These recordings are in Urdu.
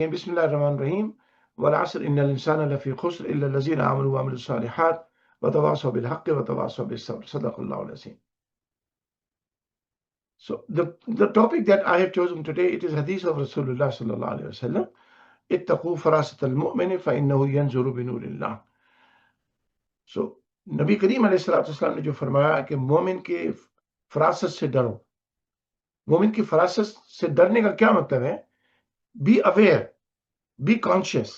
بسم الله الرحمن الرحيم والعصر إن الإنسان لفي خسر إلا الذين آمنوا وعملوا الصالحات وتواصوا بالحق وتواصوا بالصبر. صدق الله العظيم. So the topic that I have chosen today, it is hadith of Rasulullah sallallahu alaihi wasallam. اتقوا فراسة المؤمن فإنه ينظر بنور الله. So نبی کریم علیہ الصلوۃ والسلام نے جو فرمایا کہ مومن کے فراست سے ڈرو. مومن کی فراست سے ڈرنے کا کیا مطلب ہے؟ Be aware, be conscious,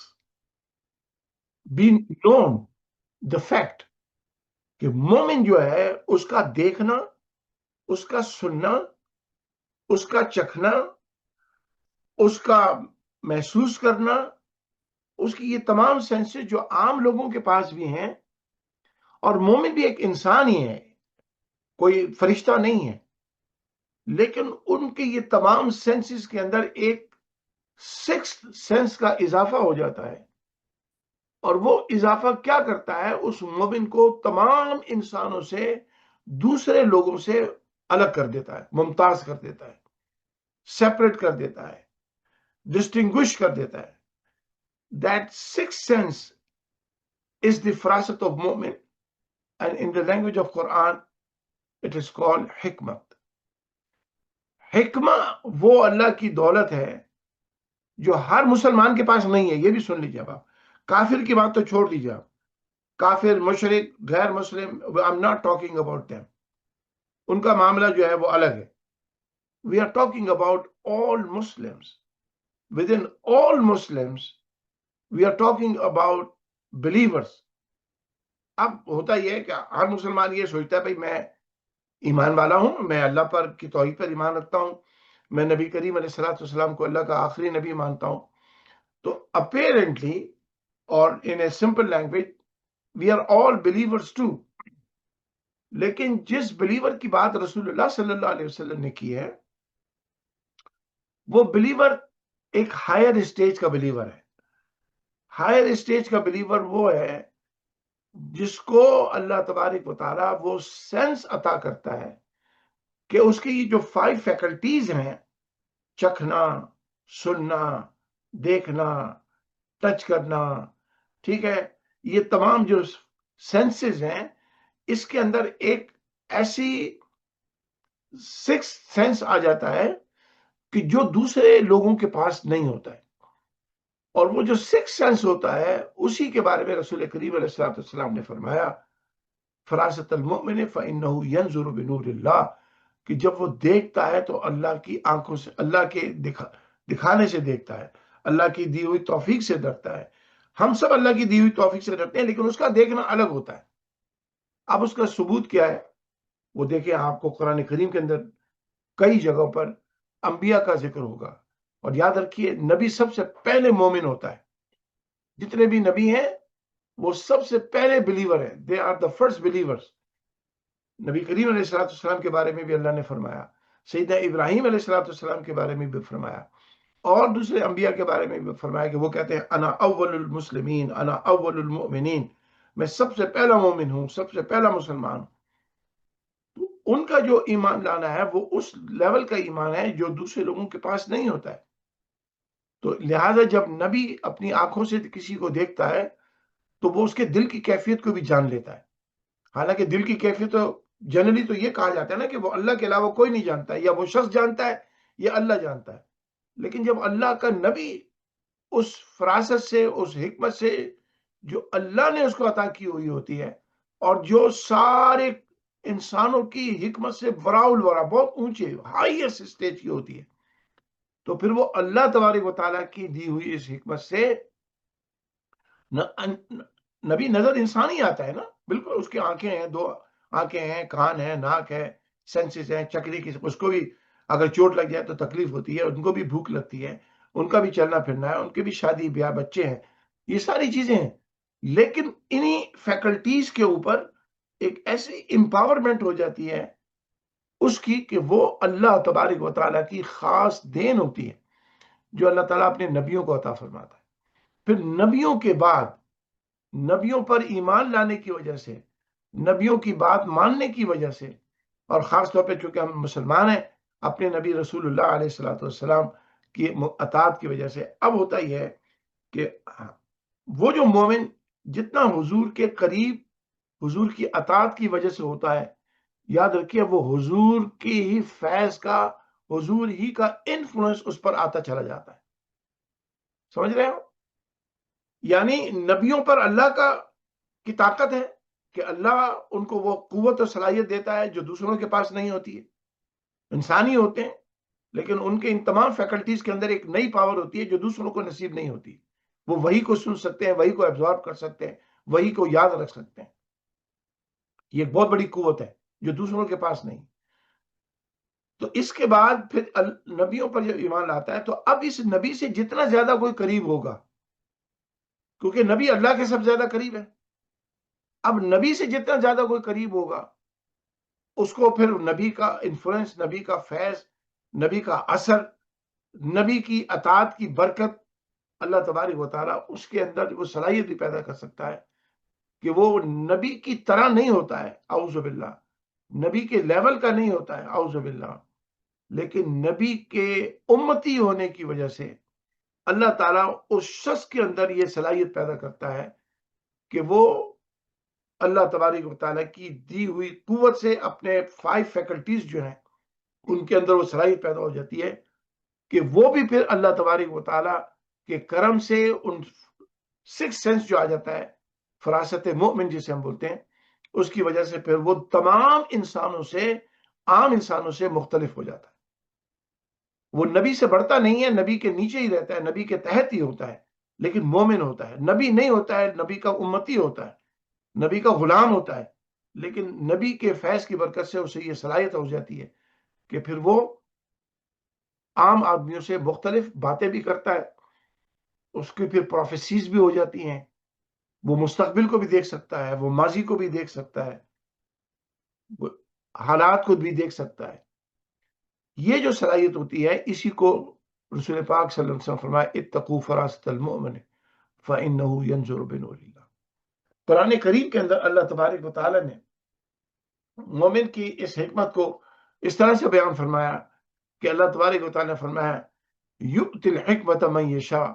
be known the fact کہ مومن جو ہے اس کا دیکھنا، اس کا سننا، اس کا چکھنا، اس کا محسوس کرنا، اس کی یہ تمام سینسز جو عام لوگوں کے پاس بھی ہیں، اور مومن بھی ایک انسان ہی ہے، کوئی فرشتہ نہیں ہے، لیکن ان کے یہ تمام سینسز کے اندر ایک سکسth سینس کا اضافہ ہو جاتا ہے، اور وہ اضافہ کیا کرتا ہے؟ اس مومن کو تمام انسانوں سے، دوسرے لوگوں سے الگ کر دیتا ہے، ممتاز کر دیتا ہے، سیپریٹ کر دیتا ہے، ڈسٹنگوش کر دیتا ہے. That sixth sense is the فراست of mu'min, and in the language of Quran it is called حکمت. حکمہ وہ اللہ کی دولت ہے جو ہر مسلمان کے پاس نہیں ہے. یہ بھی سن لیجیے آپ. کافر کی بات تو چھوڑ دیجیے آپ. کافر، مشرک، غیر مسلم، I'm not talking about them. ان کا معاملہ جو ہے وہ الگ ہے. We are talking about all Muslims. Within all Muslims, we are talking about believers. اب ہوتا یہ ہے کہ ہر مسلمان یہ سوچتا ہے بھائی میں ایمان والا ہوں، میں اللہ پر کی توحید پر ایمان رکھتا ہوں، میں نبی کریم علیہ الصلوۃ والسلام کو اللہ کا آخری نبی مانتا ہوں. تو اپیرنٹلی اور in a simple language we are all believers too. لیکن جس بلیور کی بات رسول اللہ صلی اللہ علیہ وسلم نے کی ہے، وہ بلیور ایک ہائر اسٹیج کا بلیور ہے. ہائر اسٹیج کا بلیور وہ ہے جس کو اللہ تبارک و تعالیٰ وہ سینس عطا کرتا ہے کہ اس کی جو 5 فیکلٹیز ہیں، چکھنا، سننا، دیکھنا، ٹچ کرنا، ٹھیک ہے، یہ تمام جو سینسز ہیں، اس کے اندر ایک ایسی 6 سینس آ جاتا ہے کہ جو دوسرے لوگوں کے پاس نہیں ہوتا ہے. اور وہ جو 6 سینس ہوتا ہے اسی کے بارے میں رسول کریم علیہ الصلوۃ والسلام نے فرمایا فراست المؤمن فإنه ينظر بنور اللہ، کہ جب وہ دیکھتا ہے تو اللہ کی آنکھوں سے، اللہ کے دکھانے سے دیکھتا ہے، اللہ کی دی ہوئی توفیق سے ڈرتا ہے. ہم سب اللہ کی دی ہوئی توفیق سے ڈرتے ہیں، لیکن اس کا دیکھنا الگ ہوتا ہے. اب اس کا ثبوت کیا ہے؟ وہ دیکھیں، آپ کو قرآن کریم کے اندر کئی جگہوں پر انبیاء کا ذکر ہوگا. اور یاد رکھیے، نبی سب سے پہلے مومن ہوتا ہے. جتنے بھی نبی ہیں وہ سب سے پہلے بلیور ہیں. They are the first believers. نبی کریم علیہ الصلوۃ والسلام کے بارے میں بھی اللہ نے فرمایا، سیدنا ابراہیم علیہ الصلوۃ والسلام کے بارے میں بھی فرمایا، اور دوسرے انبیاء کے بارے میں بھی فرمایا کہ وہ کہتے ہیں انا اول المسلمین، انا اول المؤمنین، میں سب سے پہلا مومن ہوں، سب سے پہلا مسلمان ہوں. تو ان کا جو ایمان لانا ہے وہ اس لیول کا ایمان ہے جو دوسرے لوگوں کے پاس نہیں ہوتا ہے. تو لہٰذا جب نبی اپنی آنکھوں سے کسی کو دیکھتا ہے تو وہ اس کے دل کی کیفیت کو بھی جان لیتا ہے. حالانکہ دل کی کیفیت تو جنرلی تو یہ کہا جاتا ہے نا کہ وہ اللہ کے علاوہ کوئی نہیں جانتا ہے، یا وہ شخص جانتا ہے یا اللہ جانتا ہے. لیکن جب اللہ کا نبی اس فراست سے، اس حکمت سے جو اللہ نے اس کو عطا کی ہوئی ہوتی ہے، اور جو سارے انسانوں کی حکمت سے براء الورا، بہت اونچے ہائیسٹ اسٹیج کی ہوتی ہے، تو پھر وہ اللہ تبارک و تعالیٰ کی دی ہوئی اس حکمت سے نبی نظر انسانی آتا ہے نا. بالکل اس کی آنکھیں ہیں، 2 آنکھیں ہیں، کان ہے، ناک ہے، سینسز ہیں، چکری کی، اس کو بھی اگر چوٹ لگ جائے تو تکلیف ہوتی ہے، ان کو بھی بھوک لگتی ہے، ان کا بھی چلنا پھرنا ہے، ان کے بھی شادی بیاہ، بچے ہیں، یہ ساری چیزیں ہیں. لیکن انہی فیکلٹیز کے اوپر ایک ایسی امپاورمنٹ ہو جاتی ہے اس کی کہ وہ اللہ تبارک و تعالیٰ کی خاص دین ہوتی ہے جو اللہ تعالیٰ اپنے نبیوں کو عطا فرماتا ہے. پھر نبیوں کے بعد، نبیوں پر ایمان لانے کی وجہ سے، نبیوں کی بات ماننے کی وجہ سے، اور خاص طور پہ چونکہ ہم مسلمان ہیں، اپنے نبی رسول اللہ علیہ الصلوۃ والسلام کی اطاعت کی وجہ سے۔ اب ہوتا یہ ہے کہ وہ جو مومن جتنا حضور کے قریب حضور کی اطاعت کی وجہ سے ہوتا ہے، یاد رکھیے وہ حضور کی ہی فیض کا، حضور ہی کا انفلوئنس اس پر آتا چلا جاتا ہے۔ سمجھ رہے ہو؟ یعنی نبیوں پر اللہ کی طاقت ہے کہ اللہ ان کو وہ قوت اور صلاحیت دیتا ہے جو دوسروں کے پاس نہیں ہوتی ہے۔ انسانی ہوتے ہیں لیکن ان کے ان تمام فیکلٹیز کے اندر ایک نئی پاور ہوتی ہے جو دوسروں کو نصیب نہیں ہوتی۔ وہ وہی کو سن سکتے ہیں، وہی کو ایبزارب کر سکتے ہیں، وہی کو یاد رکھ سکتے ہیں۔ یہ ایک بہت بڑی قوت ہے جو دوسروں کے پاس نہیں۔ تو اس کے بعد پھر نبیوں پر جب ایمان لاتا ہے تو اب اس نبی سے جتنا زیادہ کوئی قریب ہوگا، کیونکہ نبی اللہ کے سب زیادہ قریب ہے، اب نبی سے جتنا زیادہ کوئی قریب ہوگا اس کو پھر نبی کا انفلوئنس، نبی کا فیض، نبی کا اثر، نبی کی اطاعت کی برکت، اللہ تبارک و تعالیٰ اس کے اندر وہ صلاحیت بھی پیدا کر سکتا ہے کہ وہ نبی کی طرح نہیں ہوتا ہے، اعوذ باللہ، نبی کے لیول کا نہیں ہوتا ہے، اعوذ باللہ، لیکن نبی کے امتی ہونے کی وجہ سے اللہ تعالیٰ اس شخص کے اندر یہ صلاحیت پیدا کرتا ہے کہ وہ اللہ تبارک و تعالیٰ کی دی ہوئی قوت سے اپنے 5 فیکلٹیز جو ہیں ان کے اندر وہ صلاحیت پیدا ہو جاتی ہے کہ وہ بھی پھر اللہ تبارک و تعالیٰ کے کرم سے ان 6 سینس جو آ جاتا ہے، فراست مومن جسے ہم بولتے ہیں، اس کی وجہ سے پھر وہ تمام انسانوں سے، عام انسانوں سے مختلف ہو جاتا ہے۔ وہ نبی سے بڑھتا نہیں ہے، نبی کے نیچے ہی رہتا ہے، نبی کے تحت ہی ہوتا ہے، لیکن مومن ہوتا ہے۔ نبی نہیں ہوتا ہے، نبی کا امتی ہوتا ہے، نبی کا غلام ہوتا ہے، لیکن نبی کے فیض کی برکت سے اسے یہ صلاحیت ہو جاتی ہے کہ پھر وہ عام آدمیوں سے مختلف باتیں بھی کرتا ہے، اس کی پھر پروفیسیز بھی ہو جاتی ہیں، وہ مستقبل کو بھی دیکھ سکتا ہے، وہ ماضی کو بھی دیکھ سکتا ہے، وہ حالات کو بھی دیکھ سکتا ہے۔ یہ جو صلاحیت ہوتی ہے اسی کو رسول پاک صلی اللہ علیہ وسلم فرمایا اتقوا فراست المؤمن فإنه ينظر بنور اللہ۔ قرآن کریم کے اندر اللہ تبارک و تعالیٰ نے مومن کی اس حکمت کو اس طرح سے بیان فرمایا کہ اللہ تبارک و تعالیٰ نے فرمایا یؤتی الحکمت من یشاء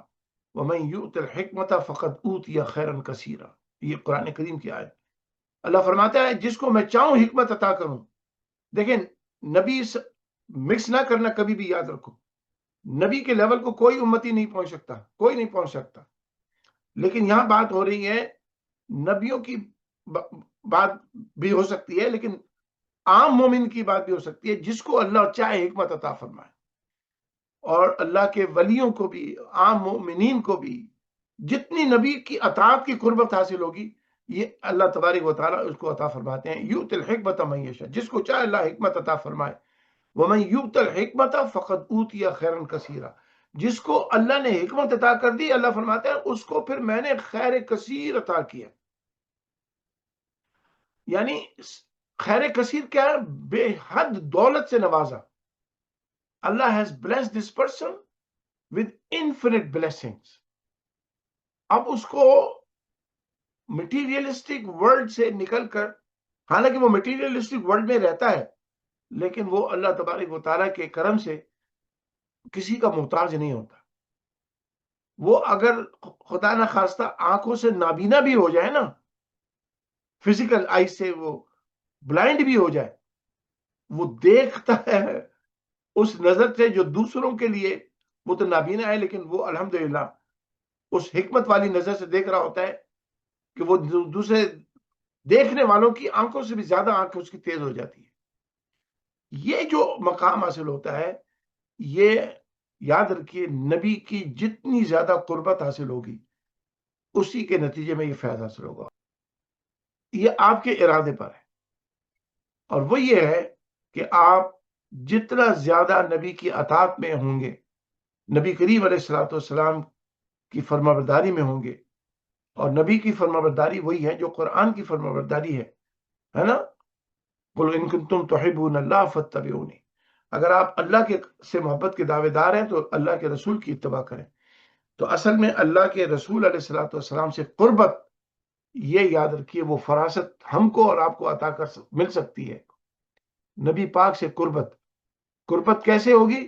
ومن یؤت الحکمت فقد اوتی خیرا کثیرا۔ یہ قرآن کریم کی آیت۔ اللہ فرماتا ہے جس کو میں چاہوں حکمت عطا کروں۔ دیکھیں نبی مکس نہ کرنا کبھی بھی، یاد رکھو نبی کے لیول کو کوئی امتی نہیں پہنچ سکتا، کوئی نہیں پہنچ سکتا، لیکن یہاں بات ہو رہی ہے نبیوں کی بات بھی ہو سکتی ہے، لیکن عام مومن کی بات بھی ہو سکتی ہے جس کو اللہ چاہے حکمت عطا فرمائے، اور اللہ کے ولیوں کو بھی، عام مومنین کو بھی جتنی نبی کی اطاعت کی قربت حاصل ہوگی یہ اللہ تبارک و تعالیٰ اس کو عطا فرماتے ہیں۔ یؤتی الحکمت من یشاء، جس کو چاہے اللہ حکمت عطا فرمائے۔ وَمَن يُؤْتَ الْحِكْمَةَ فَقَدْ أُوتِيَ خَيْرًا كَثِيرًا، جس کو اللہ نے حکمت عطا کر دی، اللہ فرماتا ہے اس کو پھر میں نے خیر کثیر عطا کیا۔ یعنی خیر کثیر کیا ہے؟ بے حد دولت سے نوازا۔ اللہ has blessed this person with infinite blessings۔ اب اس کو مٹیریلسٹک ورلڈ سے نکل کر، حالانکہ وہ مٹیریلسٹک ورلڈ میں رہتا ہے لیکن وہ اللہ تبارک و تعالیٰ کے کرم سے کسی کا محتاج نہیں ہوتا۔ وہ اگر خدا نہ خواستہ آنکھوں سے نابینا بھی ہو جائے نا، فزیکل آئی سے وہ بلائنڈ بھی ہو جائے، وہ دیکھتا ہے اس نظر سے جو دوسروں کے لیے، وہ تو نابینا ہے لیکن وہ الحمدللہ اس حکمت والی نظر سے دیکھ رہا ہوتا ہے کہ وہ دوسرے دیکھنے والوں کی آنکھوں سے بھی زیادہ آنکھ اس کی تیز ہو جاتی ہے۔ یہ جو مقام حاصل ہوتا ہے، یہ یاد رکھیے نبی کی جتنی زیادہ قربت حاصل ہوگی اسی کے نتیجے میں یہ فیض حاصل ہوگا۔ یہ آپ کے ارادے پر ہے، اور وہ یہ ہے کہ آپ جتنا زیادہ نبی کی اطاعت میں ہوں گے، نبی کریم علیہ الصلوۃ والسلام کی فرمانبرداری میں ہوں گے، اور نبی کی فرمانبرداری وہی ہے جو قرآن کی فرمانبرداری ہے نا، قل ان کنتم تحبون اللہ فاتبعونی، اگر آپ اللہ کے سے محبت کے دعوے دار ہیں تو اللہ کے رسول کی اتباع کریں۔ تو اصل میں اللہ کے رسول علیہ الصلوۃ والسلام سے قربت، یہ یاد رکھیے وہ فراست ہم کو اور آپ کو عطا مل سکتی ہے۔ نبی پاک سے قربت کیسے ہوگی؟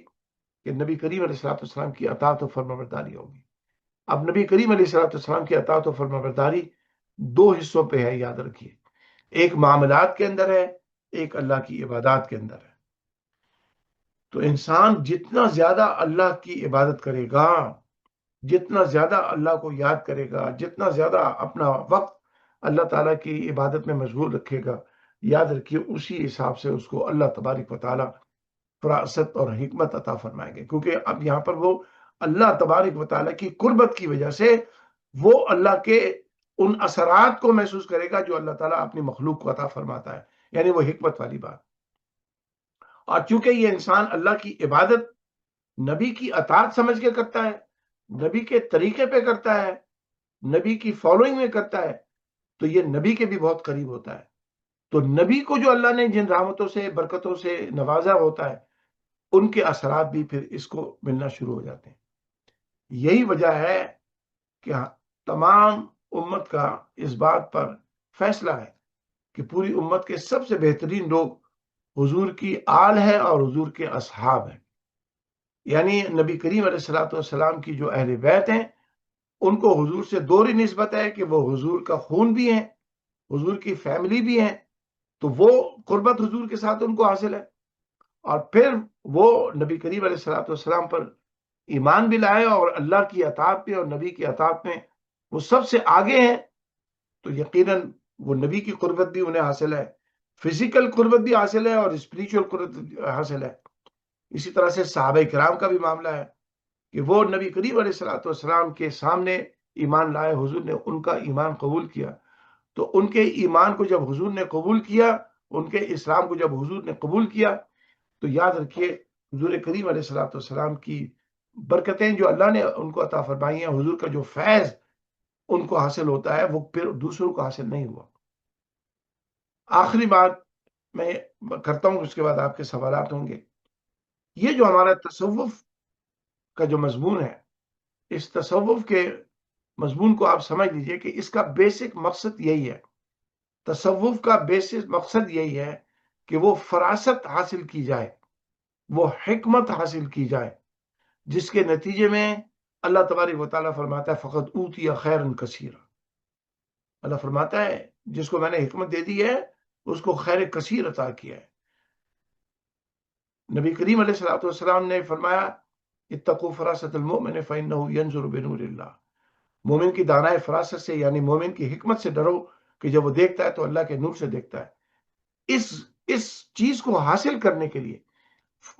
کہ نبی کریم علیہ الصلوۃ والسلام کی اطاعت و فرمانبرداری ہوگی۔ اب نبی کریم علیہ الصلوۃ والسلام کی اطاعت و فرمانبرداری دو حصوں پہ ہے، یاد رکھیے، ایک معاملات کے اندر ہے، ایک اللہ کی عبادات کے اندر ہے۔ تو انسان جتنا زیادہ اللہ کی عبادت کرے گا، جتنا زیادہ اللہ کو یاد کرے گا، جتنا زیادہ اپنا وقت اللہ تعالیٰ کی عبادت میں مشغول رکھے گا، یاد رکھیے اسی حساب سے اس کو اللہ تبارک و تعالیٰ فراست اور حکمت عطا فرمائیں گے، کیونکہ اب یہاں پر وہ اللہ تبارک و تعالیٰ کی قربت کی وجہ سے وہ اللہ کے ان اثرات کو محسوس کرے گا جو اللہ تعالیٰ اپنی مخلوق کو عطا فرماتا ہے، یعنی وہ حکمت والی بات۔ اور چونکہ یہ انسان اللہ کی عبادت نبی کی اطاعت سمجھ کے کرتا ہے، نبی کے طریقے پہ کرتا ہے، نبی کی فالوئنگ میں کرتا ہے، تو یہ نبی کے بھی بہت قریب ہوتا ہے۔ تو نبی کو جو اللہ نے جن رحمتوں سے برکتوں سے نوازا ہوتا ہے، ان کے اثرات بھی پھر اس کو ملنا شروع ہو جاتے ہیں۔ یہی وجہ ہے کہ تمام امت کا اس بات پر فیصلہ ہے کہ پوری امت کے سب سے بہترین لوگ حضور کی آل ہے اور حضور کے اصحاب ہیں، یعنی نبی کریم علیہ الصلوۃ والسلام کی جو اہل بیت ہیں، ان کو حضور سے دوہری نسبت ہے کہ وہ حضور کا خون بھی ہیں، حضور کی فیملی بھی ہیں، تو وہ قربت حضور کے ساتھ ان کو حاصل ہے۔ اور پھر وہ نبی کریم علیہ الصلوۃ والسلام پر ایمان بھی لائے اور اللہ کی اطاعت پہ اور نبی کی اطاعت میں وہ سب سے آگے ہیں، تو یقیناً وہ نبی کی قربت بھی انہیں حاصل ہے، فزیکل قربت بھی حاصل ہے اور اسپریچول قربت بھی حاصل ہے۔ اسی طرح سے صحابہ کرام کا بھی معاملہ ہے کہ وہ نبی کریم علیہ الصلوۃ والسلام کے سامنے ایمان لائے، حضور نے ان کا ایمان قبول کیا، تو ان کے ایمان کو جب حضور نے قبول کیا، ان کے اسلام کو جب حضور نے قبول کیا، تو یاد رکھیے حضور کریم علیہ الصلوۃ والسلام کی برکتیں جو اللہ نے ان کو عطا فرمائی ہیں، حضور کا جو فیض ان کو حاصل ہوتا ہے، وہ پھر دوسروں کو حاصل نہیں ہوا۔ آخری بات میں کرتا ہوں، اس کے بعد آپ کے سوالات ہوں گے۔ یہ جو ہمارا تصوف کا جو مضمون ہے، اس تصوف کے مضمون کو آپ سمجھ لیجئے کہ اس کا بیسک مقصد یہی ہے، تصوف کا بیسک مقصد یہی ہے کہ وہ فراست حاصل کی جائے، وہ حکمت حاصل کی جائے، جس کے نتیجے میں اللہ تبارک و تعالیٰ فرماتا ہے فقط اوتی خیرن کثیر، اللہ فرماتا ہے جس کو میں نے حکمت دے دی ہے اس کو خیر کثیر عطا کیا ہے۔ نبی کریم علیہ الصلوۃ والسلام نے فرمایا اتقوا فراست المؤمن فانه ينظر بنور اللہ، مومن کی دانائے فراست سے یعنی مومن کی حکمت سے ڈرو کہ جب وہ دیکھتا ہے تو اللہ کے نور سے دیکھتا ہے۔ اس چیز کو حاصل کرنے کے لیے،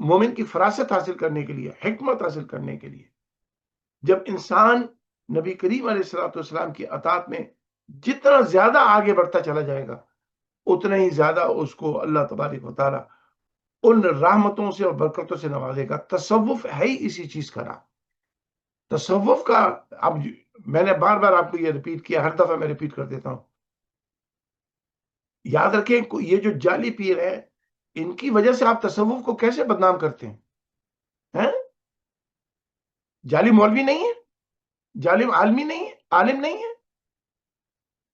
مومن کی فراست حاصل کرنے کے لیے، حکمت حاصل کرنے کے لیے، جب انسان نبی کریم علیہ الصلوۃ والسلام کی اطاعت میں جتنا زیادہ آگے بڑھتا چلا جائے گا، اتنا ہی زیادہ اس کو اللہ تبارک و تعالیٰ ان رحمتوں سے اور برکتوں سے نوازے گا۔ تصوف ہے ہی اسی چیز کا نام۔ تصوف کا، اب میں نے بار بار آپ کو یہ ریپیٹ کیا، ہر دفعہ میں ریپیٹ کر دیتا ہوں، یاد رکھیں یہ جو جعلی پیر ہے، ان کی وجہ سے آپ تصوف کو کیسے بدنام کرتے ہیں؟ جعلی مولوی نہیں ہے، جعلی عالمی نہیں ہے، عالم نہیں ہے،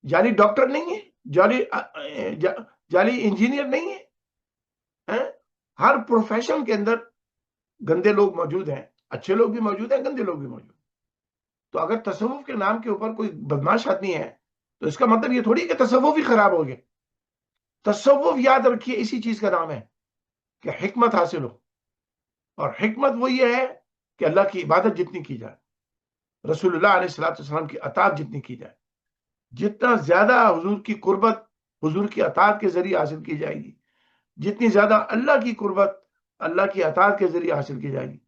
جعلی ڈاکٹر نہیں ہے، جعلی انجینئر نہیں ہے۔ ہر پروفیشن کے اندر گندے لوگ موجود ہیں، اچھے لوگ بھی موجود ہیں، گندے لوگ بھی موجود ہیں۔ تو اگر تصوف کے نام کے اوپر کوئی بدماش آدمی ہے تو اس کا مطلب یہ تھوڑی کہ تصوف ہی خراب ہو گیا۔ تصوف یاد رکھیے اسی چیز کا نام ہے کہ حکمت حاصل ہو، اور حکمت وہ یہ ہے کہ اللہ کی عبادت جتنی کی جائے، رسول اللہ علیہ الصلوۃ والسلام کی اطاعت جتنی کی جائے، جتنا زیادہ حضور کی قربت حضور کی اطاعت کے ذریعے حاصل کی جائے گی، جتنی زیادہ اللہ کی قربت اللہ کی اطاعت کے ذریعے حاصل کی جائے گی،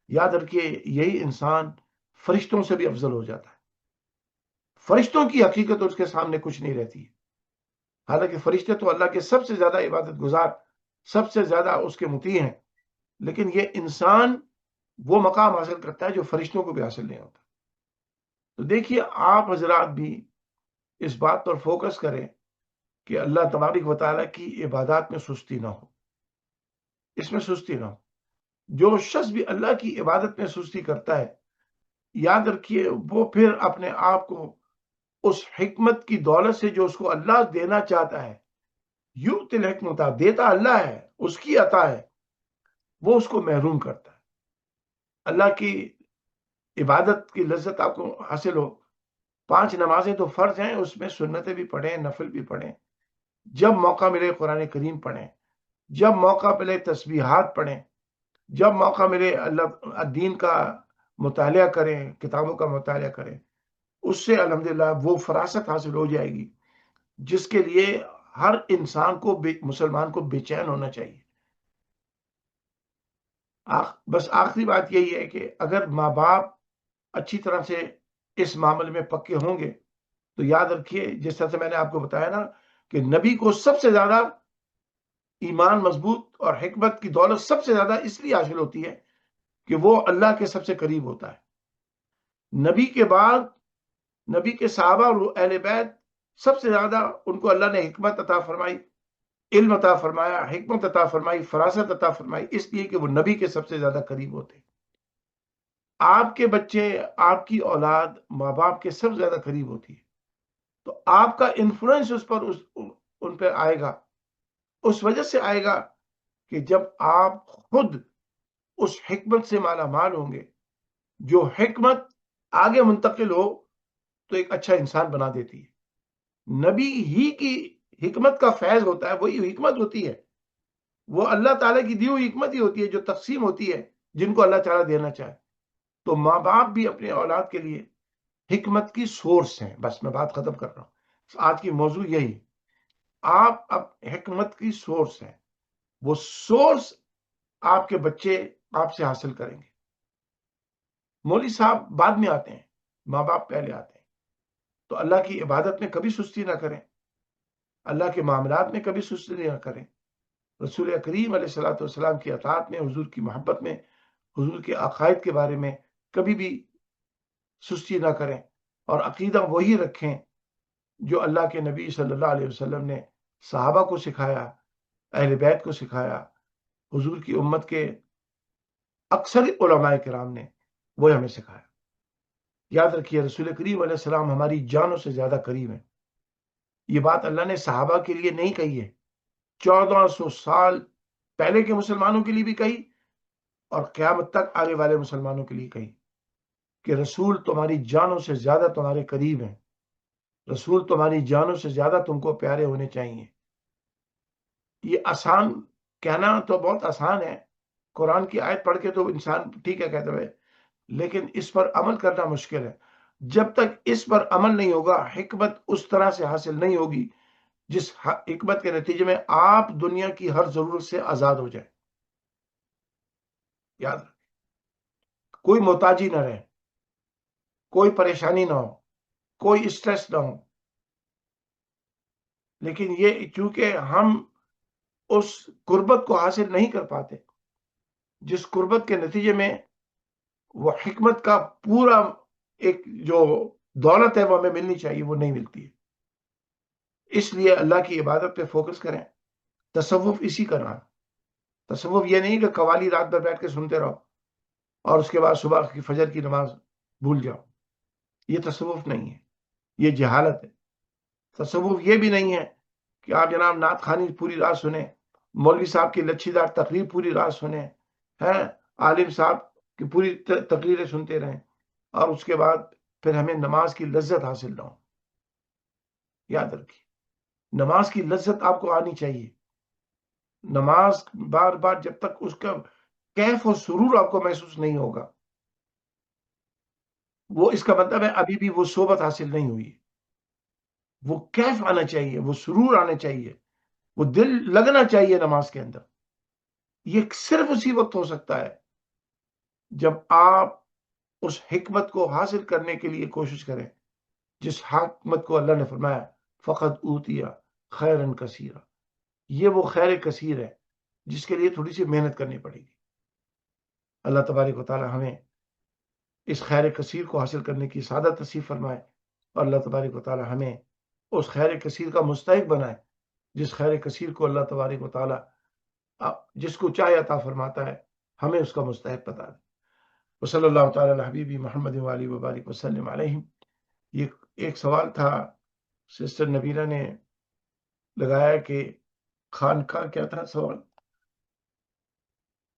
یاد رکھیے یہی انسان فرشتوں سے بھی افضل ہو جاتا ہے۔ فرشتوں کی حقیقت اس کے سامنے کچھ نہیں رہتی ہے، حالانکہ فرشتے تو اللہ کے سب سے زیادہ عبادت گزار، سب سے زیادہ اس کے مطیع ہیں، لیکن یہ انسان وہ مقام حاصل کرتا ہے جو فرشتوں کو بھی حاصل نہیں ہوتا۔ تو دیکھیے آپ حضرات بھی اس بات پر فوکس کریں کہ اللہ تبارک و تعالیٰ کی عبادات میں سستی نہ ہو، اس میں سستی نہ ہو۔ جو شخص بھی اللہ کی عبادت میں سستی کرتا ہے، یاد رکھیے وہ پھر اپنے آپ کو اس حکمت کی دولت سے جو اس کو اللہ دینا چاہتا ہے، یؤتی الحکمت، دیتا اللہ ہے، اس کی عطا ہے، وہ اس کو محروم کرتا ہے۔ اللہ کی عبادت کی لذت آپ کو حاصل ہو، 5 نمازیں تو فرض ہیں، اس میں سنتیں بھی پڑھیں، نفل بھی پڑھیں، جب موقع ملے قرآن کریم پڑھیں، جب موقع ملے تسبیحات پڑھیں، جب موقع ملے اللہ دین کا مطالعہ کریں، کتابوں کا مطالعہ کریں، اس سے الحمدللہ وہ فراست حاصل ہو جائے گی جس کے لیے ہر انسان کو مسلمان کو بے چین ہونا چاہیے۔ بس آخری بات یہی ہے کہ اگر ماں باپ اچھی طرح سے اس معاملے میں پکے ہوں گے تو یاد رکھیے، جس طرح سے میں نے آپ کو بتایا نا کہ نبی کو سب سے زیادہ ایمان مضبوط اور حکمت کی دولت سب سے زیادہ اس لیے حاصل ہوتی ہے کہ وہ اللہ کے سب سے قریب ہوتا ہے۔ نبی کے بعد نبی کے صحابہ اور اہل بیت سب سے زیادہ ان کو اللہ نے حکمت عطا فرمائی، علم عطا فرمایا، حکمت عطا فرمائی، فراست عطا فرمائی، اس لیے کہ وہ نبی کے سب سے زیادہ قریب ہوتے۔ آپ کے بچے، آپ کی اولاد ماں باپ کے سب سے زیادہ قریب ہوتی ہے، تو آپ کا انفلوئنس اس پر ان پہ آئے گا، اس وجہ سے آئے گا کہ جب آپ خود اس حکمت سے مالا مال ہوں گے، جو حکمت آگے منتقل ہو تو ایک اچھا انسان بنا دیتی ہے۔ نبی ہی کی حکمت کا فیض ہوتا ہے، وہی حکمت ہوتی ہے، وہ اللہ تعالیٰ کی دی ہوئی حکمت ہی ہوتی ہے جو تقسیم ہوتی ہے جن کو اللہ تعالیٰ دینا چاہے۔ تو ماں باپ بھی اپنے اولاد کے لیے حکمت کی سورس ہیں۔ بس میں بات ختم کر رہا ہوں، آج کی موضوع یہی، آپ اب حکمت کی سورس ہیں، وہ سورس آپ کے بچے آپ سے حاصل کریں گے۔ مولوی صاحب بعد میں آتے ہیں، ماں باپ پہلے آتے ہیں، تو اللہ کی عبادت میں کبھی سستی نہ کریں، اللہ کے معاملات میں کبھی سستی نہ کریں، رسول کریم علیہ الصلوۃ والسلام کی اطاعت میں، حضور کی محبت میں، حضور کے عقائد کے بارے میں کبھی بھی سستی نہ کریں، اور عقیدہ وہی رکھیں جو اللہ کے نبی صلی اللہ علیہ وسلم نے صحابہ کو سکھایا، اہل بیت کو سکھایا، حضور کی امت کے اکثر علماء کرام نے وہ ہمیں سکھایا۔ یاد رکھیے، رسول کریم علیہ السلام ہماری جانوں سے زیادہ قریب ہیں۔ یہ بات اللہ نے صحابہ کے لیے نہیں کہی ہے، 1400 سال پہلے کے مسلمانوں کے لیے بھی کہی اور قیامت تک آنے والے مسلمانوں کے لیے کہی کہ رسول تمہاری جانوں سے زیادہ تمہارے قریب ہیں، رسول تمہاری جانوں سے زیادہ تم کو پیارے ہونے چاہیے۔ یہ آسان کہنا تو بہت آسان ہے، قرآن کی آیت پڑھ کے تو انسان ٹھیک ہے کہتے ہوئے، لیکن اس پر عمل کرنا مشکل ہے۔ جب تک اس پر عمل نہیں ہوگا، حکمت اس طرح سے حاصل نہیں ہوگی جس حکمت کے نتیجے میں آپ دنیا کی ہر ضرورت سے آزاد ہو جائیں۔ یاد رکھیں، کوئی محتاجی نہ رہے، کوئی پریشانی نہ ہو، کوئی اسٹریس نہ ہو، لیکن یہ چونکہ ہم اس قربت کو حاصل نہیں کر پاتے جس قربت کے نتیجے میں وہ حکمت کا پورا ایک جو دولت ہے وہ ہمیں ملنی چاہیے، وہ نہیں ملتی ہے۔ اس لیے اللہ کی عبادت پہ فوکس کریں۔ تصوف اسی کا نام، تصوف یہ نہیں کہ قوالی رات بھر بیٹھ کے سنتے رہو اور اس کے بعد صبح کی فجر کی نماز بھول جاؤ، یہ تصوف نہیں ہے، یہ جہالت ہے۔ تصوف یہ بھی نہیں ہے کہ آپ جناب نعت خوانی پوری رات سنیں، مولوی صاحب کی لچھی دار تقریر پوری رات سنیں، ہیں عالم صاحب کی پوری تقریریں سنتے رہیں اور اس کے بعد پھر ہمیں نماز کی لذت حاصل نہ ہو۔ یاد رکھیے، نماز کی لذت آپ کو آنی چاہیے۔ نماز بار بار جب تک اس کا کیف و سرور آپ کو محسوس نہیں ہوگا، وہ اس کا مطلب ہے ابھی بھی وہ صحبت حاصل نہیں ہوئی۔ وہ کیف آنا چاہیے، وہ سرور آنا چاہیے، وہ دل لگنا چاہیے نماز کے اندر۔ یہ صرف اسی وقت ہو سکتا ہے جب آپ اس حکمت کو حاصل کرنے کے لیے کوشش کریں جس حکمت کو اللہ نے فرمایا فقط اوتیا خیرن کثیرا، یہ وہ خیر کثیر ہے جس کے لیے تھوڑی سی محنت کرنی پڑے گی۔ اللہ تبارک و تعالی ہمیں اس خیر کثیر کو حاصل کرنے کی سعادت نصیب فرمائے، اور اللہ تبارک و تعالی ہمیں اس خیر کثیر کا مستحق بنائے جس خیر کثیر کو اللہ تبارک و تعالی جس کو چاہے عطا فرماتا ہے، ہمیں اس کا مستحق بتا دے۔ وصلی اللہ تعالی علی حبیبی محمد وآلہ وبارک وسلم علیہم۔ یہ ایک سوال تھا، سسٹر نبیلہ نے لگایا کہ خانقاہ کیا تھا سوال،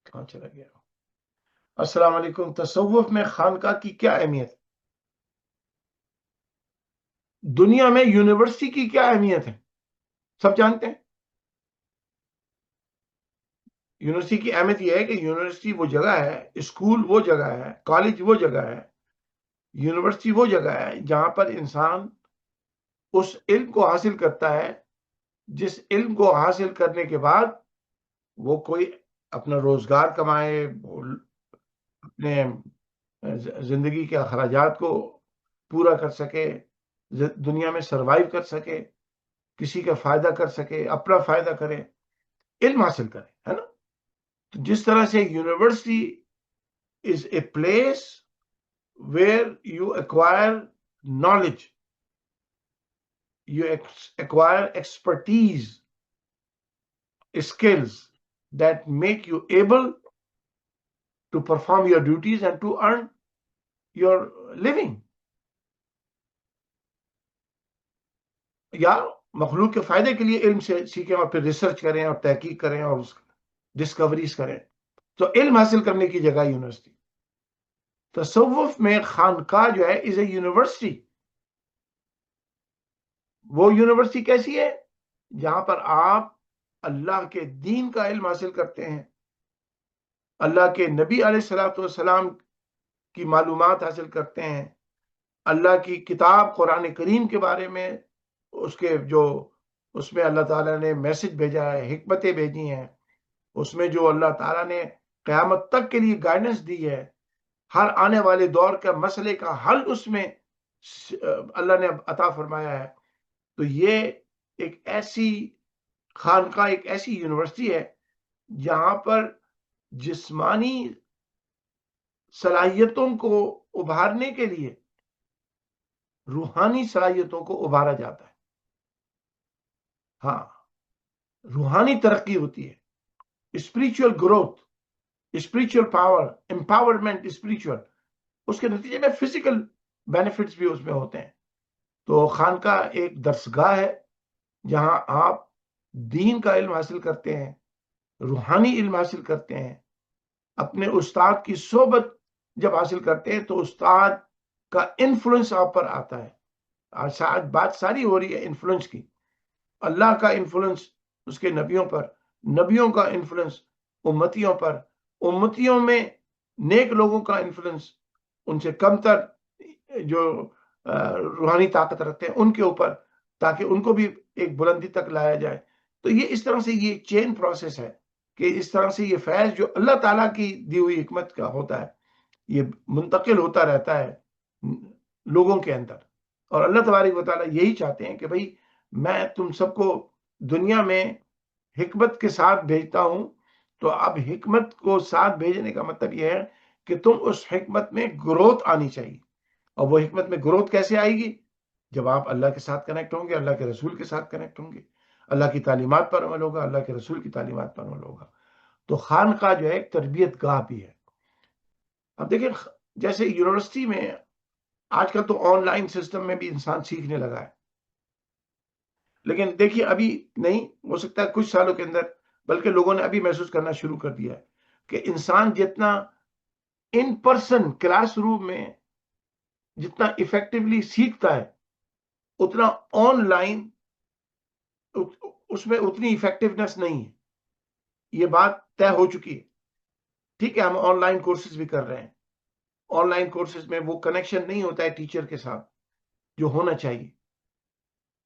کہاں چلا گیا؟ السلام علیکم. تصوف میں خانقاہ کی کیا اہمیت؟ دنیا میں یونیورسٹی کی کیا اہمیت ہے؟ سب جانتے ہیں. یونیورسٹی کی اہمیت یہ ہے کہ یونیورسٹی وہ جگہ ہے، اسکول وہ جگہ ہے، کالج وہ جگہ ہے، یونیورسٹی وہ جگہ ہے جہاں پر انسان اس علم کو حاصل کرتا ہے، جس علم کو حاصل کرنے کے بعد وہ کوئی اپنا روزگار کمائے، اپنے زندگی کے اخراجات کو پورا کر سکے، دنیا میں سروائیو کر سکے، کسی کا فائدہ کر سکے، اپنا فائدہ کرے، علم حاصل کرے، ہے نا. تو جس طرح سے university is a place where you acquire knowledge, you acquire expertise, skills that make you able to perform your duties and to earn your living. یا مخلوق کے فائدے کے لیے علم سے سیکھیں اور پھر ریسرچ کریں اور تحقیق کریں اور ڈسکوریز کریں. تو علم حاصل کرنے کی جگہ یونیورسٹی. تصوف میں خانقاہ جو ہے از اے یونیورسٹی. وہ یونیورسٹی کیسی ہے؟ جہاں پر آپ اللہ کے دین کا علم حاصل کرتے ہیں، اللہ کے نبی علیہ الصلوۃ والسلام کی معلومات حاصل کرتے ہیں، اللہ کی کتاب قرآن کریم کے بارے میں اس کے جو اس میں اللہ تعالیٰ نے میسج بھیجا ہے، حکمتیں بھیجی ہیں، اس میں جو اللہ تعالیٰ نے قیامت تک کے لیے گائیڈنس دی ہے، ہر آنے والے دور کا مسئلے کا حل اس میں اللہ نے عطا فرمایا ہے. تو یہ ایک ایسی خانقاہ، ایک ایسی یونیورسٹی ہے جہاں پر جسمانی صلاحیتوں کو ابھارنے کے لیے روحانی صلاحیتوں کو ابھارا جاتا ہے. ہاں، روحانی ترقی ہوتی ہے، spiritual growth, spiritual power, empowerment spiritual. اس کے نتیجے میں فزیکل بینیفٹس بھی اس میں ہوتے ہیں. تو خانقاہ ایک درسگاہ ہے جہاں آپ دین کا علم حاصل کرتے ہیں، روحانی علم حاصل کرتے ہیں، اپنے استاد کی صحبت جب حاصل کرتے ہیں تو استاد کا انفلوئنس آپ پر آتا ہے. آج بات ساری ہو رہی ہے انفلوئنس کی. اللہ کا انفلوئنس اس کے نبیوں پر، نبیوں کا انفلوئنس امتیوں پر، امتیوں میں نیک لوگوں کا انفلوئنس ان سے کم تر جو روحانی طاقت رکھتے ہیں ان کے اوپر، تاکہ ان کو بھی ایک بلندی تک لایا جائے. تو یہ اس طرح سے یہ چین پروسیس ہے کہ اس طرح سے یہ فیض جو اللہ تعالیٰ کی دی ہوئی حکمت کا ہوتا ہے یہ منتقل ہوتا رہتا ہے لوگوں کے اندر. اور اللہ تبارک و تعالیٰ یہی چاہتے ہیں کہ بھئی میں تم سب کو دنیا میں حکمت کے ساتھ بھیجتا ہوں. تو اب حکمت کو ساتھ بھیجنے کا مطلب یہ ہے کہ تم اس حکمت میں گروتھ آنی چاہیے. اور وہ حکمت میں گروتھ کیسے آئے گی؟ جب آپ اللہ کے ساتھ کنیکٹ ہوں گے، اللہ کے رسول کے ساتھ کنیکٹ ہوں گے، اللہ کی تعلیمات پر عمل ہوگا، اللہ کے رسول کی تعلیمات پر عمل ہوگا. تو خانقاہ جو ہے ایک تربیت گاہ بھی ہے. اب دیکھیں جیسے یونیورسٹی میں آج کل تو آن لائن سسٹم میں بھی انسان سیکھنے لگا ہے، لیکن دیکھیے ابھی نہیں ہو سکتا ہے کچھ سالوں کے اندر، بلکہ لوگوں نے ابھی محسوس کرنا شروع کر دیا ہے کہ انسان جتنا ان پرسن کلاس روم میں جتنا افیکٹولی سیکھتا ہے اتنا آن لائن اس میں اتنی افیکٹونیس نہیں ہے. یہ بات طے ہو چکی ہے. ٹھیک ہے، ہم آن لائن کورسز بھی کر رہے ہیں، آن لائن کورسز میں وہ کنیکشن نہیں ہوتا ہے ٹیچر کے ساتھ جو ہونا چاہیے،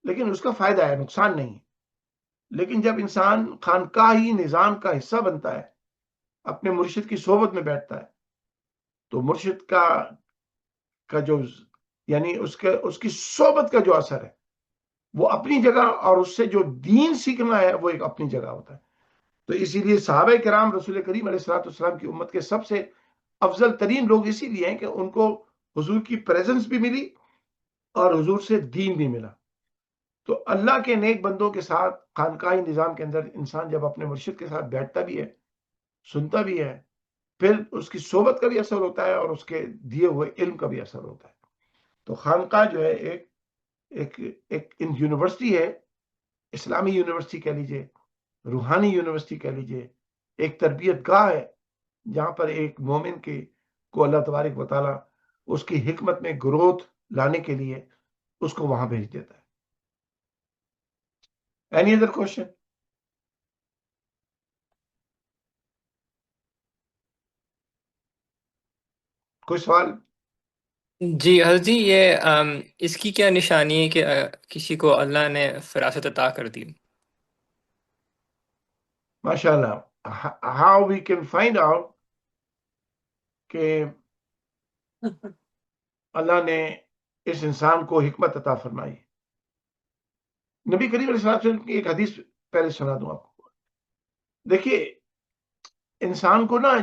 لیکن اس کا فائدہ ہے، نقصان نہیں ہے. لیکن جب انسان خانقاہی نظام کا حصہ بنتا ہے، اپنے مرشد کی صحبت میں بیٹھتا ہے، تو مرشد کا جو یعنی اس کی صحبت کا جو اثر ہے وہ اپنی جگہ، اور اس سے جو دین سیکھنا ہے وہ ایک اپنی جگہ ہوتا ہے. تو اسی لیے صحابہ کرام رسول کریم علیہ الصلوۃ والسلام کی امت کے سب سے افضل ترین لوگ اسی لیے ہیں کہ ان کو حضور کی پریزنس بھی ملی اور حضور سے دین بھی ملا. تو اللہ کے نیک بندوں کے ساتھ خانقاہی نظام کے اندر انسان جب اپنے مرشد کے ساتھ بیٹھتا بھی ہے، سنتا بھی ہے، پھر اس کی صحبت کا بھی اثر ہوتا ہے اور اس کے دیے ہوئے علم کا بھی اثر ہوتا ہے. تو خانقاہ جو ہے ایک یونیورسٹی ہے، اسلامی یونیورسٹی کہہ لیجئے، روحانی یونیورسٹی کہہ لیجئے، ایک تربیت گاہ ہے جہاں پر ایک مومن کو اللہ تبارک و تعالیٰ اس کی حکمت میں گروتھ لانے کے لیے اس کو وہاں بھیج دیتا ہے. Any other question? کوئی سوال؟ جی حضرت جی، یہ اس کی کیا نشانی ہے کہ کسی کو اللہ نے فراست عطا کر دی؟ ماشاء اللہ. How we can find out کہ اللہ نے اس انسان کو حکمت عطا فرمائی. نبی کریم علیہ الصلوۃ والسلام کی ایک حدیث پہلے سنا دوں آپ کو. دیکھیے، انسان کو نا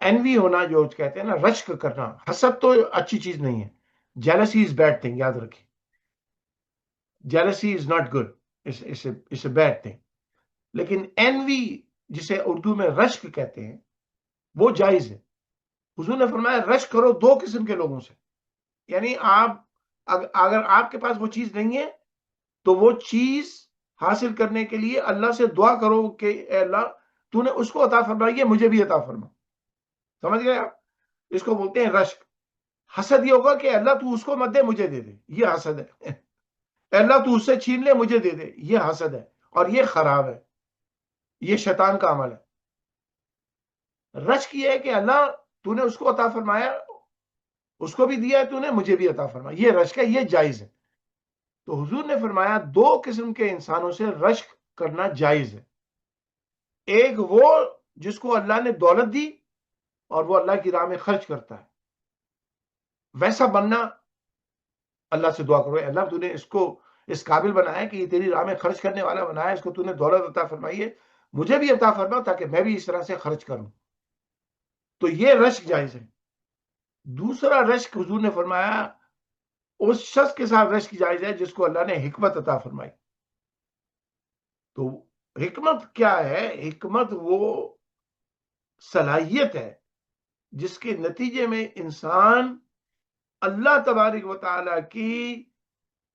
اینوی ہونا، جو کہتے ہیں نا رشک کرنا، حسد تو اچھی چیز نہیں ہے. جیلسی از بیڈ تھنگ، یاد رکھیے. Jealousy is not good, it's a bad thing. لیکن اینوی، جسے اردو میں رشک کہتے ہیں، وہ جائز ہے. حضور نے فرمایا رشک کرو دو قسم کے لوگوں سے. یعنی اگر آپ کے پاس وہ چیز نہیں ہے تو وہ چیز حاصل کرنے کے لیے اللہ سے دعا کرو کہ اے اللہ تو نے اس کو عطا فرمائی ہے، مجھے بھی عطا فرما. سمجھ گئے آپ؟ اس کو بولتے ہیں رشک. حسد یہ ہوگا کہ اللہ تو اس کو مت دے، مجھے دے دے، یہ حسد ہے. اے اللہ تو اس سے چھین لے، مجھے دے دے، یہ حسد ہے، اور یہ خراب ہے، یہ شیطان کا عمل ہے. رشک یہ ہے کہ اللہ تو نے اس کو عطا فرمایا، اس کو بھی دیا ہے تو نے، مجھے بھی عطا فرمایا، یہ رشک ہے، یہ جائز ہے. تو حضور نے فرمایا دو قسم کے انسانوں سے رشک کرنا جائز ہے. ایک وہ جس کو اللہ نے دولت دی اور وہ اللہ کی راہ میں خرچ کرتا ہے، ویسا بننا. اللہ سے دعا کرو، اللہ تو نے اس کو اس قابل بنایا کہ یہ تیری راہ میں خرچ کرنے والا بنایا، اس کو تو نے دولت عطا فرمائی ہے، مجھے بھی عطا فرما تاکہ میں بھی اس طرح سے خرچ کروں. تو یہ رشک جائز ہے. دوسرا رشک حضور نے فرمایا اس شخص کے ساتھ رشک جائز ہے جس کو اللہ نے حکمت عطا فرمائی. تو حکمت کیا ہے؟ حکمت وہ صلاحیت ہے جس کے نتیجے میں انسان اللہ تبارک و تعالی کی